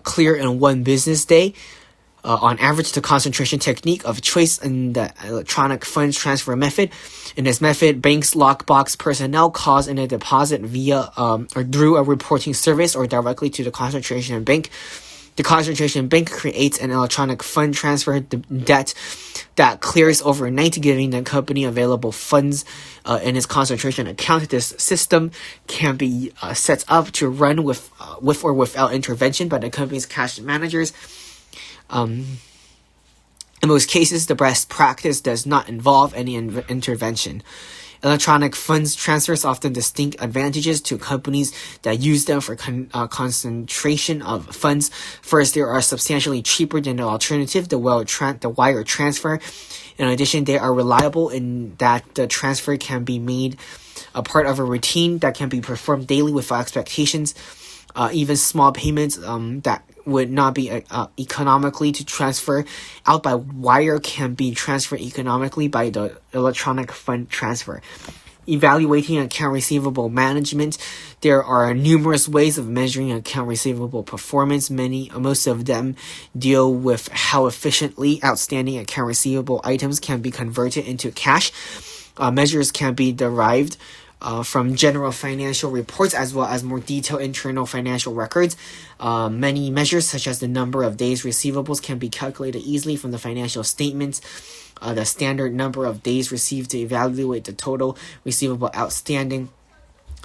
clear in one business day, on average, the concentration technique of choice in the electronic funds transfer method. In this method, banks lockbox personnel cause in a deposit via or through a reporting service or directly to the concentration bank. The concentration bank creates an electronic fund transfer debt that clears overnight, giving the company available funds in its concentration account. This system can be set up to run with or without intervention by the company's cash managers. In most cases, the best practice does not involve any intervention. Electronic funds transfers often distinct advantages to companies that use them for concentration of funds. First, they are substantially cheaper than the alternative, the wire transfer. In addition, they are reliable in that the transfer can be made a part of a routine that can be performed daily without expectations. Even small payments that would not be economically to transfer out by wire can be transferred economically by the electronic fund transfer. Evaluating account receivable management. There are numerous ways of measuring account receivable performance. Most of them deal with how efficiently outstanding account receivable items can be converted into cash. Measures can be derived from general financial reports as well as more detailed internal financial records. Many measures such as the number of days receivables can be calculated easily from the financial statements. The standard number of days received to evaluate the total receivable outstanding,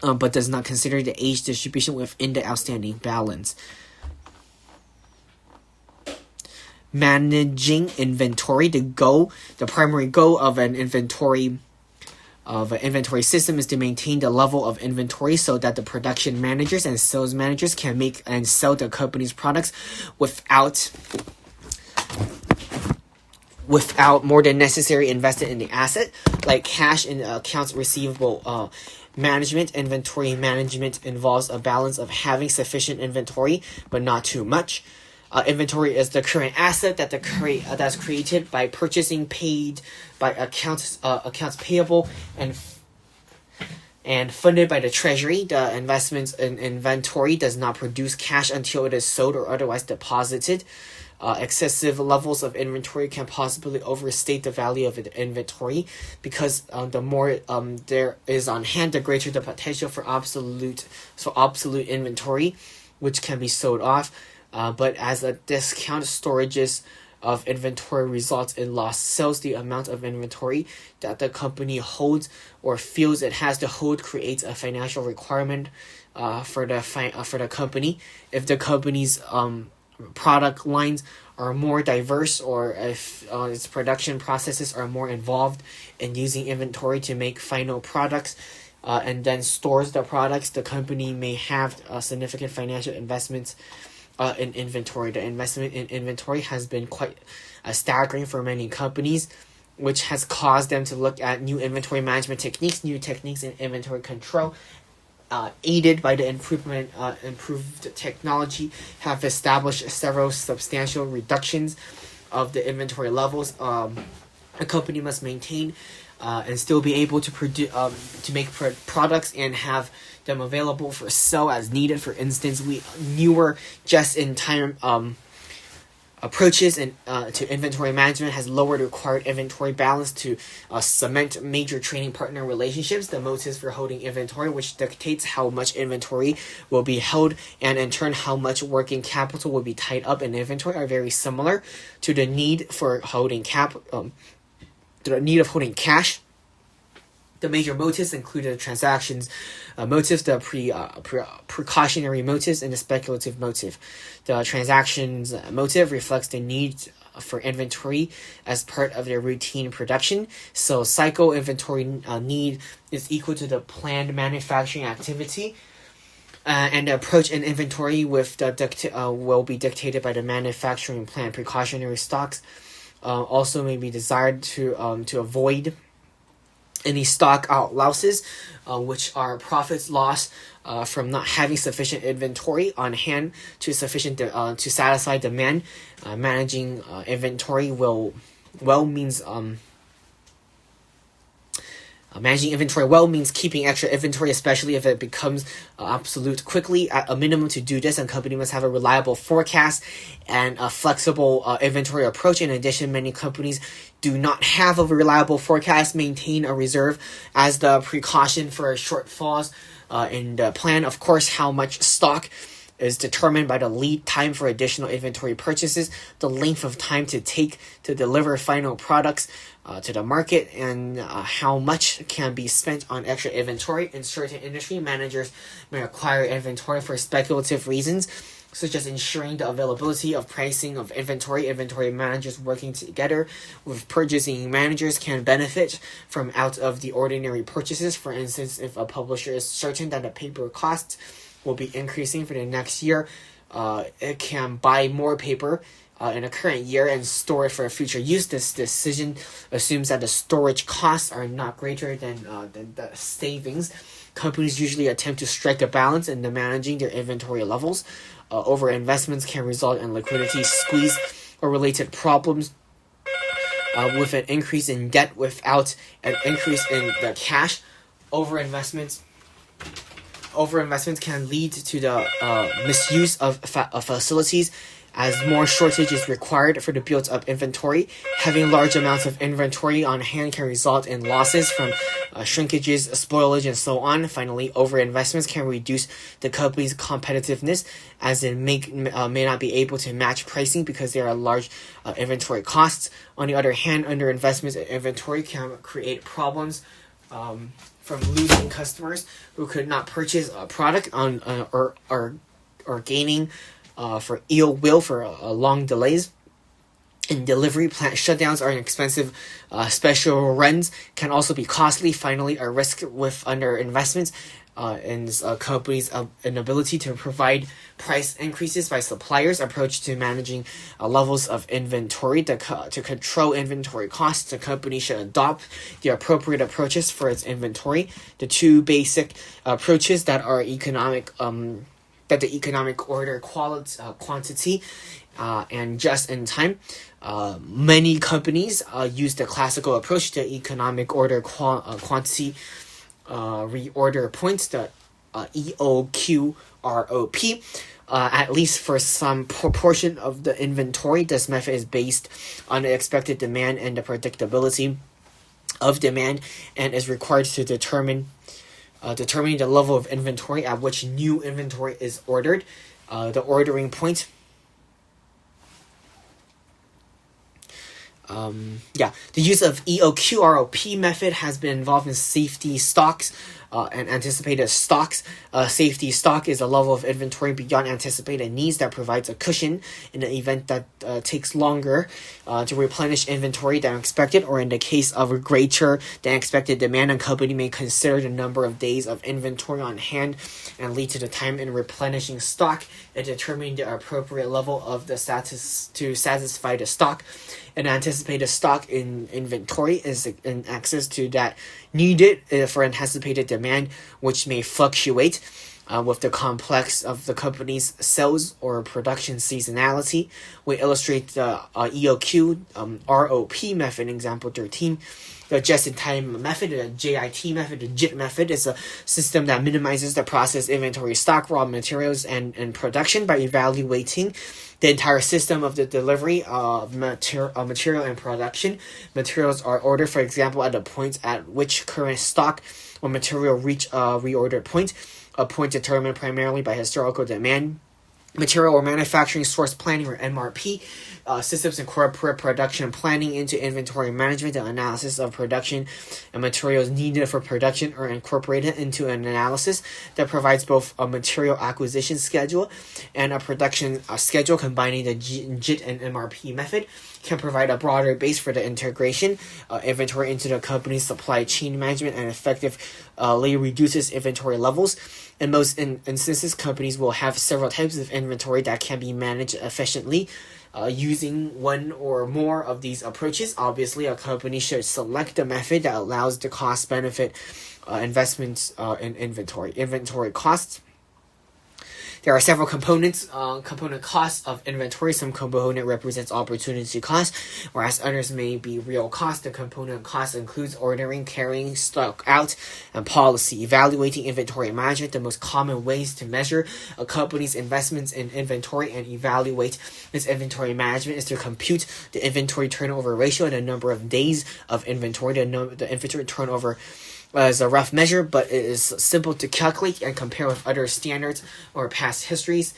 but does not consider the age distribution within the outstanding balance. Managing inventory. The primary goal of an inventory system is to maintain the level of inventory so that the production managers and sales managers can make and sell the company's products without more than necessary invested in the asset, like cash and accounts receivable management. Inventory management involves a balance of having sufficient inventory but not too much. Inventory is the current asset that's created by purchasing, paid by accounts payable, and funded by the treasury. The investments in inventory does not produce cash until it is sold or otherwise deposited. Excessive levels of inventory can possibly overstate the value of the inventory because the more there is on hand, the greater the potential for obsolete inventory, which can be sold off. But as a discount, storages of inventory results in lost sales. The amount of inventory that the company holds or feels it has to hold creates a financial requirement for the company. If the company's product lines are more diverse, or if its production processes are more involved in using inventory to make final products, and then stores the products, the company may have significant financial investments in inventory. The investment in inventory has been quite staggering for many companies, which has caused them to look at new inventory management techniques, new techniques in inventory control, aided by the improved technology, have established several substantial reductions of the inventory levels. A company must maintain and still be able to produce, to make products and have them available for sale as needed. For instance, newer just-in-time approaches to inventory management has lowered required inventory balance to cement major trading partner relationships. The motives for holding inventory, which dictates how much inventory will be held and in turn how much working capital will be tied up in inventory, are very similar to the need for holding cash. The major motives include the transactions motives, the precautionary motives, and the speculative motive. The transactions motive reflects the need for inventory as part of their routine production. So cycle inventory need is equal to the planned manufacturing activity. And the approach in inventory with will be dictated by the manufacturing plan. Precautionary stocks also may be desired to avoid any stock out losses, which are profits lost from not having sufficient inventory on hand to satisfy demand. Managing inventory Managing inventory well means keeping extra inventory, especially if it becomes obsolete quickly. At a minimum, to do this, a company must have a reliable forecast and a flexible inventory approach. In addition, many companies do not have a reliable forecast, maintain a reserve as the precaution for shortfalls in the plan. Of course, how much stock is determined by the lead time for additional inventory purchases, the length of time to take to deliver final products to the market, and how much can be spent on extra inventory. In certain industry, managers may acquire inventory for speculative reasons, such as ensuring the availability of pricing of inventory. Inventory managers working together with purchasing managers can benefit from out of the ordinary purchases. For instance, if a publisher is certain that the paper costs will be increasing for the next year, it can buy more paper in the current year and store it for future use. This decision assumes that the storage costs are not greater than the savings. Companies usually attempt to strike a balance in managing their inventory levels. Over-investments can result in liquidity squeeze or related problems with an increase in debt without an increase in the cash. Over-investments can lead to the misuse of facilities as more shortage is required for the built-up inventory. Having large amounts of inventory on hand can result in losses from shrinkages, spoilage, and so on. Finally, over-investments can reduce the company's competitiveness as it may not be able to match pricing because there are large inventory costs. On the other hand, under-investments in inventory can create problems from losing customers who could not purchase a product on or gaining for ill will for long delays in delivery. Plant shutdowns are expensive. Special runs can also be costly. Finally, a risk with under-investments in companies' inability to provide price increases by suppliers. Approach to managing levels of inventory to control inventory costs. The company should adopt the appropriate approaches for its inventory. The two basic approaches that are that the economic order quantity and just in time. Many companies use the classical approach, the economic order quantity reorder points, the EOQROP. At least for some proportion of the inventory, this method is based on the expected demand and the predictability of demand and is required to determining the level of inventory at which new inventory is ordered. The ordering point. The use of EOQROP method has been involved in safety stocks and anticipated stocks. Safety stock is a level of inventory beyond anticipated needs that provides a cushion in the event that takes longer to replenish inventory than expected, or in the case of a greater than expected demand, a company may consider the number of days of inventory on hand and lead to the time in replenishing stock and determining the appropriate level of the status to satisfy the stock. An anticipated stock in inventory is in excess to that needed for anticipated demand, which may fluctuate with the complex of the company's sales or production seasonality. We illustrate the EOQ ROP method in example 13. The just-in-time method, the JIT method, the JIT method is a system that minimizes the process inventory, stock, raw materials, and production by evaluating the entire system of the delivery of material and production. Materials are ordered, for example, at the point at which current stock or material reach a reordered point, a point determined primarily by historical demand. Material or manufacturing source planning, or MRP, systems incorporate production planning into inventory management. The analysis of production and materials needed for production are incorporated into an analysis that provides both a material acquisition schedule and a production schedule. Combining the JIT and MRP method can provide a broader base for the integration inventory into the company's supply chain management and effectively reduces inventory levels. In most instances, companies will have several types of inventory that can be managed efficiently using one or more of these approaches. Obviously, a company should select a method that allows the cost-benefit investments in inventory. Inventory costs. There are several component costs of inventory. Some component represents opportunity cost, whereas others may be real cost. The component cost includes ordering, carrying stock out, and policy. Evaluating inventory management. The most common ways to measure a company's investments in inventory and evaluate its inventory management is to compute the inventory turnover ratio and the number of days of inventory. The inventory turnover is a rough measure, but it is simple to calculate and compare with other standards or past histories.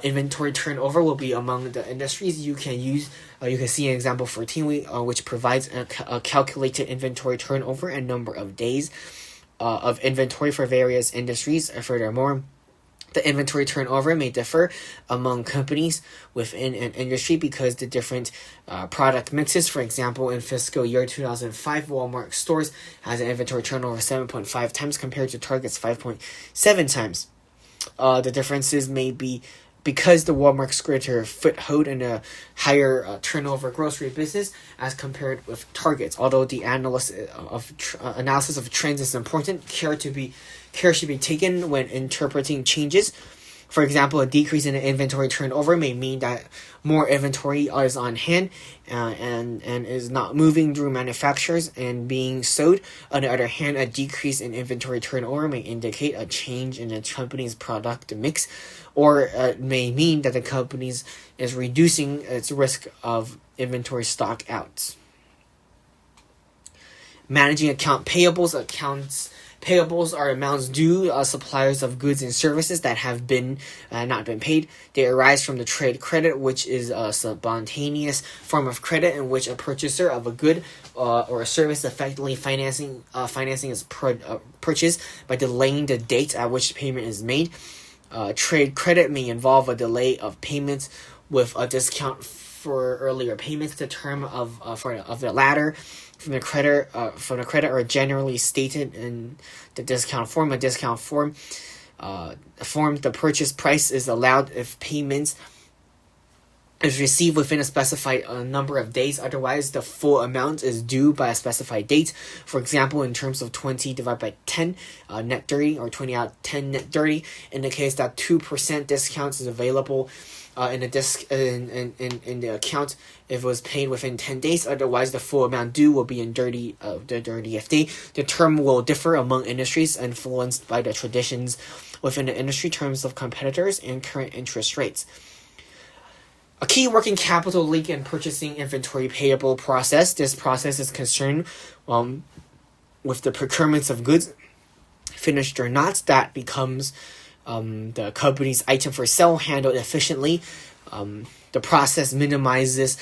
Inventory turnover will be among the industries you can use. You can see an example 14, which provides a calculated inventory turnover and number of days of inventory for various industries. Furthermore, the inventory turnover may differ among companies within an industry because the different product mixes. For example, in fiscal year 2005, Walmart stores has an inventory turnover 7.5 times compared to Target's 5.7 times. The differences may be because the Walmart's greater foothold in a higher turnover grocery business as compared with Target's. Although the analysis of trends is important, care should be taken when interpreting changes. For example, a decrease in the inventory turnover may mean that more inventory is on hand and is not moving through manufacturers and being sold. On the other hand, a decrease in inventory turnover may indicate a change in the company's product mix, or may mean that the company is reducing its risk of inventory stock outs. Managing account payables. Accounts payables are amounts due suppliers of goods and services that have been not been paid. They arise from the trade credit, which is a spontaneous form of credit in which a purchaser of a good or a service effectively financing its purchase by delaying the date at which payment is made. Trade credit may involve a delay of payments with a discount for earlier payments. The term of the latter from the credit are generally stated in the discount form. A discount form the purchase price is allowed if payments is received within a specified number of days. Otherwise, the full amount is due by a specified date. For example, in terms of 20 divided by 10 net 30, or 20 out of 10 net 30, indicates that 2% discounts is available in the account if it was paid within 10 days. Otherwise, the full amount due will be in the 30th day. The term will differ among industries, influenced by the traditions within the industry, terms of competitors, and current interest rates. A key working capital link in purchasing inventory payable process. This process is concerned with the procurements of goods, finished or not, that becomes the company's item for sale, handled efficiently. The process minimizes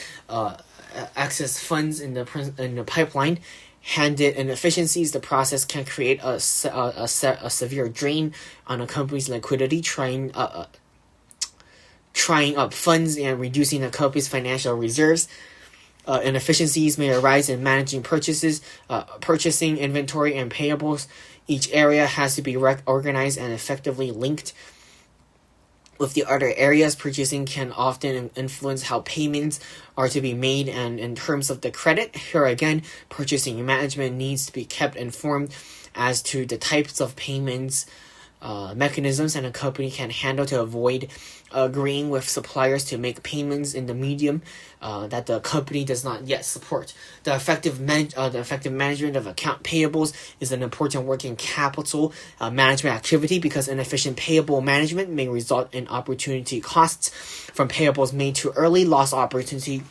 excess funds in the pipeline. Handed inefficiencies, the process can create a severe drain on a company's liquidity, trying up funds and reducing the company's financial reserves. Inefficiencies may arise in managing purchasing, inventory, and payables. Each area has to be organized and effectively linked with the other areas. Purchasing can often influence how payments are to be made, and in terms of the credit, here again, purchasing management needs to be kept informed as to the types of payments mechanisms and a company can handle to avoid agreeing with suppliers to make payments in the medium that the company does not yet support. The effective management of account payables is an important working capital management activity because inefficient payable management may result in opportunity costs from payables made too early, lost opportunities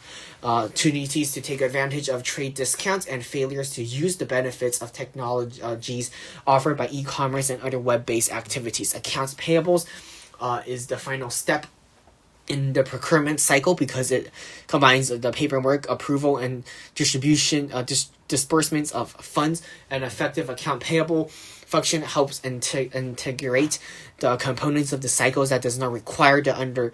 to take advantage of trade discounts, and failures to use the benefits of technologies offered by e-commerce and other web-based activities. Accounts payables is the final step in the procurement cycle because it combines the paperwork, approval, and distribution, disbursements of funds. An effective account payable function helps integrate the components of the cycles that does not require the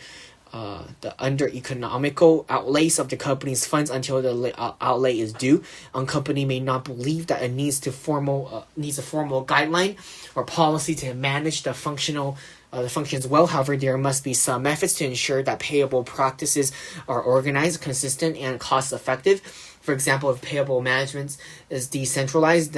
under economical outlays of the company's funds until the outlay is due. A company may not believe that it needs a formal guideline or policy to manage the functions well. However, there must be some methods to ensure that payable practices are organized, consistent, and cost effective. For example, if payable management is decentralized,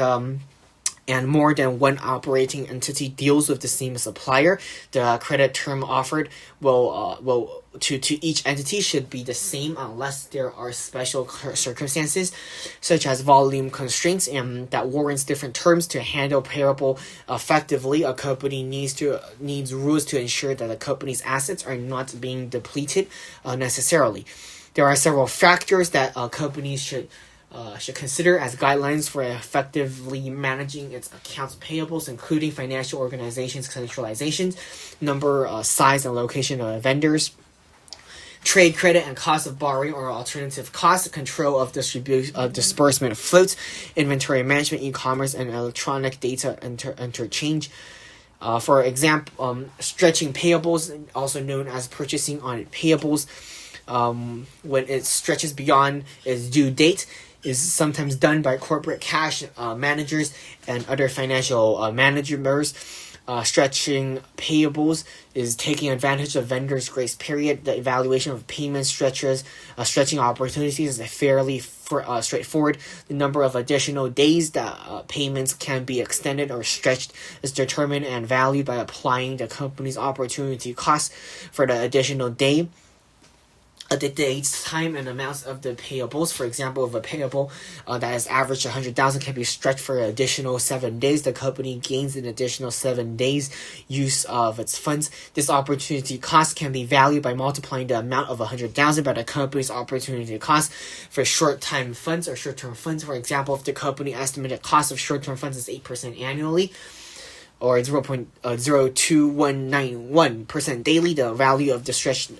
and more than one operating entity deals with the same supplier, the credit term offered will to each entity should be the same unless there are special circumstances such as volume constraints and that warrants different terms. To handle payable effectively, a company needs rules to ensure that the company's assets are not being depleted necessarily. There are several factors that companies should consider as guidelines for effectively managing its accounts payables, including financial organizations' centralizations, number, size, and location of vendors, trade credit and cost of borrowing or alternative costs, control of disbursement floats, inventory management, e-commerce, and electronic data interchange. For example, stretching payables, also known as purchasing on payables, when it stretches beyond its due date, is sometimes done by corporate cash managers and other financial managers. Stretching payables is taking advantage of vendors' grace period. The evaluation of payment stretching opportunities is fairly straightforward. The number of additional days that payments can be extended or stretched is determined and valued by applying the company's opportunity cost for the additional day. The dates, time, and amounts of the payables. For example, if a payable that is averaged 100,000 can be stretched for an additional 7 days, the company gains an additional 7 days use of its funds. This opportunity cost can be valued by multiplying the amount of 100,000 by the company's opportunity cost for short-term funds or short-term funds. For example, if the company estimated cost of short-term funds is 8% annually, or 0.02191% daily, the value of the stretch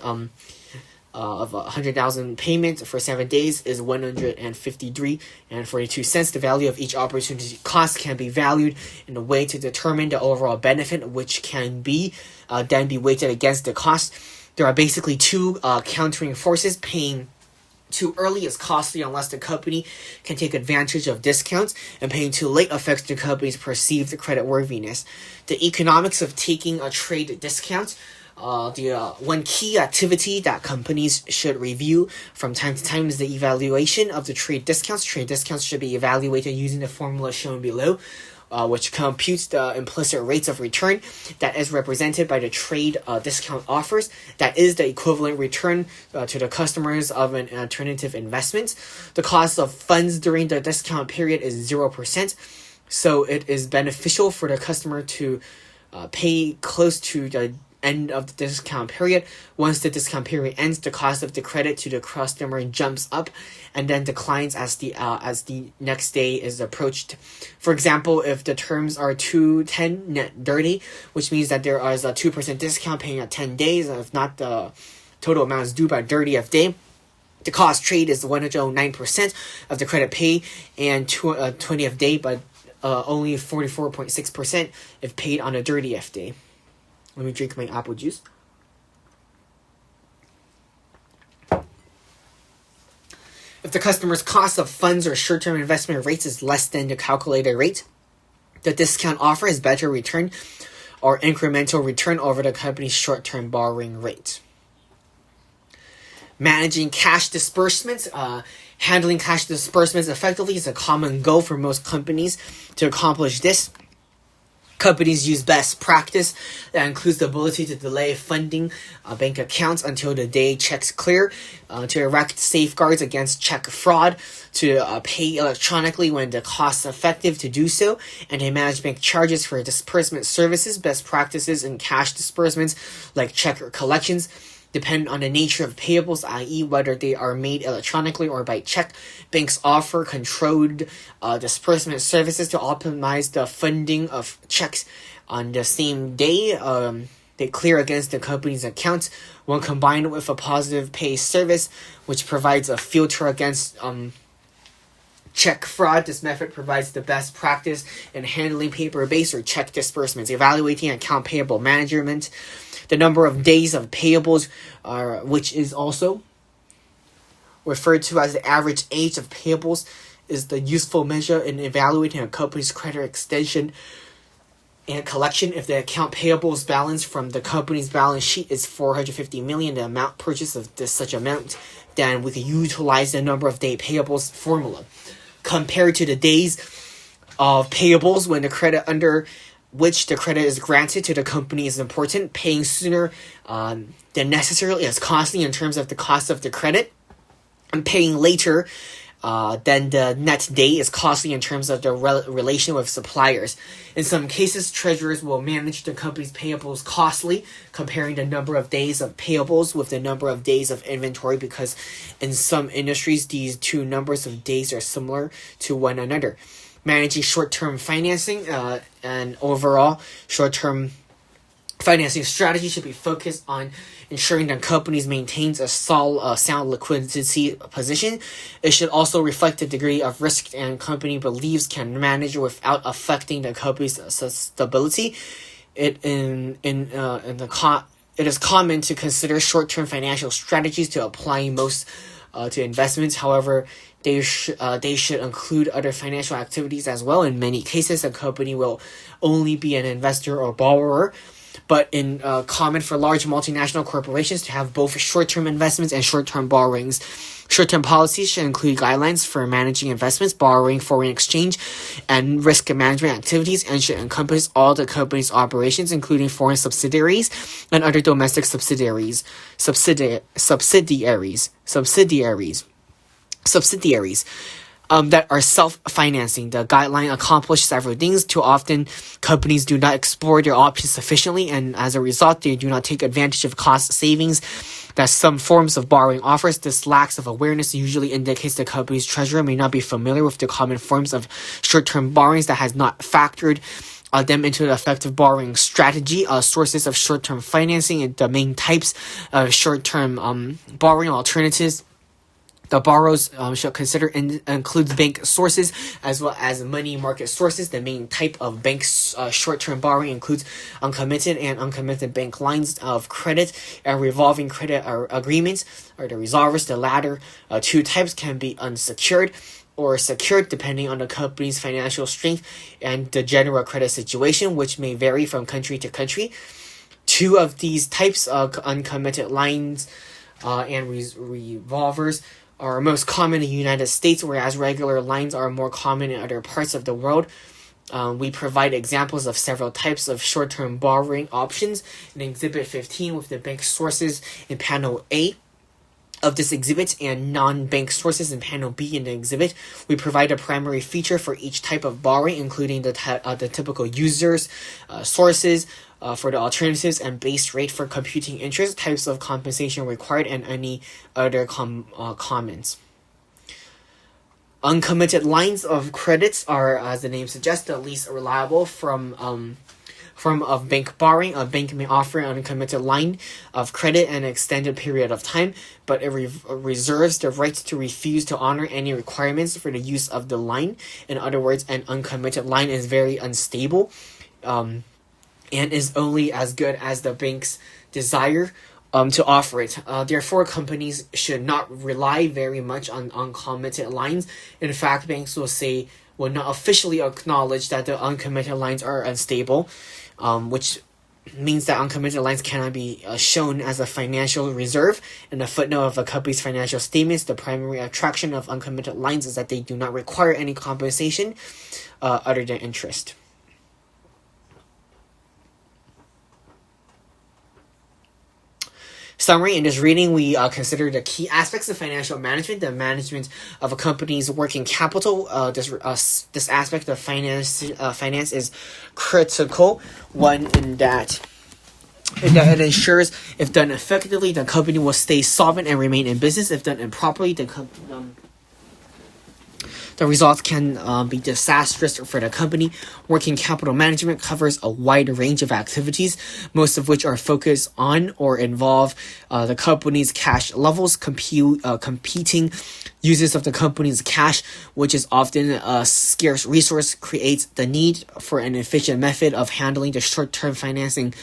of 100,000 payment for 7 days is 153.42 cents. The value of each opportunity cost can be valued in a way to determine the overall benefit, which can be then be weighted against the cost. There are basically two countering forces. Paying too early is costly unless the company can take advantage of discounts, and paying too late affects the company's perceived creditworthiness. The economics of taking a trade discount. One key activity that companies should review from time to time is the evaluation of the trade discounts. Trade discounts should be evaluated using the formula shown below, which computes the implicit rates of return that is represented by the trade discount offers. That is the equivalent return to the customers of an alternative investment. The cost of funds during the discount period is 0%, so it is beneficial for the customer to pay close to the end of the discount period. Once the discount period ends, the cost of the credit to the customer jumps up and then declines as the next day is approached. For example, if the terms are 210 net dirty, which means that there is a 2% discount paying at 10 days, and if not, the total amount is due by 30th day. The cost trade is 109% of the credit pay and 20th day, but only 44.6% if paid on a 30th day. Let me drink my apple juice. If the customer's cost of funds or short-term investment rates is less than the calculated rate, the discount offer is better return or incremental return over the company's short-term borrowing rate. Managing cash disbursements. Handling cash disbursements effectively is a common goal for most companies. To accomplish this, companies use best practice that includes the ability to delay funding bank accounts until the day checks clear, to erect safeguards against check fraud, to pay electronically when the cost effective to do so, and to manage bank charges for disbursement services. Best practices in cash disbursements, like check collections, depend on the nature of payables, i.e. whether they are made electronically or by check. Banks offer controlled disbursement services to optimize the funding of checks on the same day. they clear against the company's accounts. When combined with a positive pay service, which provides a filter against check fraud, this method provides the best practice in handling paper-based or check disbursements, evaluating account payable management. The number of days of payables, which is also referred to as the average age of payables, is the useful measure in evaluating a company's credit extension and collection. If the account payables balance from the company's balance sheet is $450 million, the amount purchased of such amount, then we can utilize the number of day payables formula. Compared to the days of payables when the credit under which the credit is granted to the company is important, paying sooner than necessarily is costly in terms of the cost of the credit, and paying later then the net day is costly in terms of the relation with suppliers. In some cases, treasurers will manage the company's payables costly, comparing the number of days of payables with the number of days of inventory, because in some industries, these two numbers of days are similar to one another. Managing short-term financing and overall short-term financing strategy should be focused on ensuring that companies maintains a sound liquidity position. It should also reflect the degree of risk and company believes can manage without affecting the company's stability. It is common to consider short-term financial strategies to apply most to investments. However, they should include other financial activities as well. In many cases, a company will only be an investor or borrower, but in common for large multinational corporations to have both short-term investments and short-term borrowings. Short-term policies should include guidelines for managing investments, borrowing, foreign exchange, and risk management activities, and should encompass all the company's operations, including foreign subsidiaries and other domestic subsidiaries. That are self-financing. The guideline accomplishes several things. Too often, companies do not explore their options sufficiently, and as a result, they do not take advantage of cost savings that some forms of borrowing offers. This lack of awareness usually indicates the company's treasurer may not be familiar with the common forms of short-term borrowings that has not factored them into the effective borrowing strategy. Sources of short-term financing and the main types of short-term borrowing alternatives the borrowers should consider includes bank sources as well as money market sources. The main type of bank short-term borrowing includes uncommitted and uncommitted bank lines of credit and revolving credit agreements, or the revolvers. The latter two types can be unsecured or secured depending on the company's financial strength and the general credit situation, which may vary from country to country. Two of these types of uncommitted lines and revolvers are most common in the United States, whereas regular lines are more common in other parts of the world. We provide examples of several types of short-term borrowing options in Exhibit 15 with the bank sources in Panel A of this exhibit and non-bank sources in Panel B in the exhibit. We provide a primary feature for each type of borrowing, including the typical users, sources, for the alternatives and base rate for computing interest, types of compensation required, and any other comments. Uncommitted lines of credits are, as the name suggests, the least reliable form of bank borrowing. A bank may offer an uncommitted line of credit an extended period of time, but it reserves the right to refuse to honor any requirements for the use of the line. In other words, an uncommitted line is very unstable, and is only as good as the bank's desire to offer it. Therefore, companies should not rely very much on uncommitted lines. In fact, banks will not officially acknowledge that the uncommitted lines are unstable, which means that uncommitted lines cannot be shown as a financial reserve. In the footnote of a company's financial statements, the primary attraction of uncommitted lines is that they do not require any compensation other than interest. Summary: in this reading, we consider the key aspects of financial management, the management of a company's working capital. This aspect of finance is critical. One in that it ensures, if done effectively, the company will stay solvent and remain in business. If done improperly, The results can be disastrous for the company. Working capital management covers a wide range of activities, most of which are focused on or involve the company's cash levels, competing uses of the company's cash, which is often a scarce resource, creates the need for an efficient method of handling the short-term financing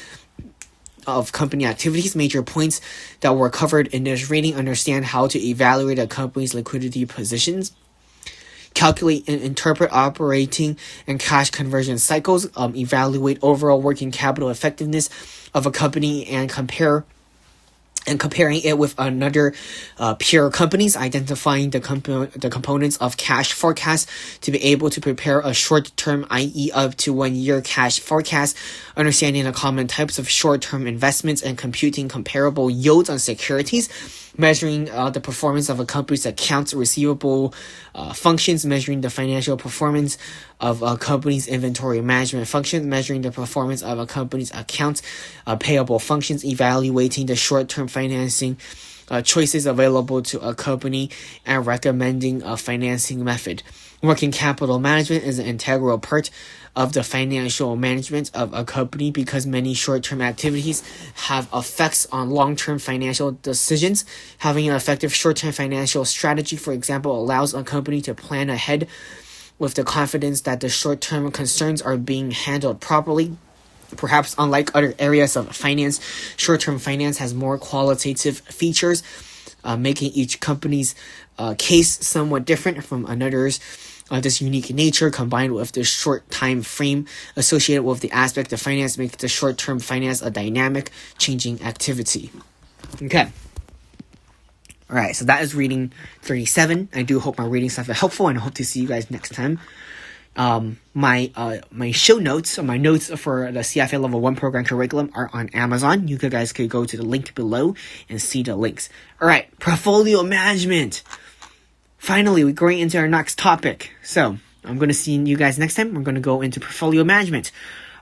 of company activities. Major points that were covered in this reading: understand how to evaluate a company's liquidity positions, calculate and interpret operating and cash conversion cycles, evaluate overall working capital effectiveness of a company and comparing it with another peer companies, identifying the components of cash forecast to be able to prepare a short-term, i.e. up to 1 year cash forecast, understanding the common types of short-term investments and computing comparable yields on securities, measuring the performance of a company's accounts receivable functions, measuring the financial performance of a company's inventory management functions, measuring the performance of a company's accounts payable functions, evaluating the short-term financing choices available to a company, and recommending a financing method. Working capital management is an integral part of the financial management of a company because many short-term activities have effects on long-term financial decisions. Having an effective short-term financial strategy, for example, allows a company to plan ahead with the confidence that the short-term concerns are being handled properly. Perhaps unlike other areas of finance, short-term finance has more qualitative features, making each company's case somewhat different from another's. This unique nature, combined with the short time frame associated with the aspect of finance, makes the short-term finance a dynamic, changing activity. Okay. All right, so that is reading 37. I do hope my reading stuff is helpful, and I hope to see you guys next time. My show notes, or my notes for the CFA Level 1 program curriculum are on Amazon. You guys could go to the link below and see the links. All right, portfolio management. Finally, we're going into our next topic. So, I'm going to see you guys next time. We're going to go into portfolio management,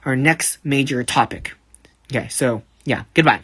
our next major topic. Okay, so, yeah, goodbye.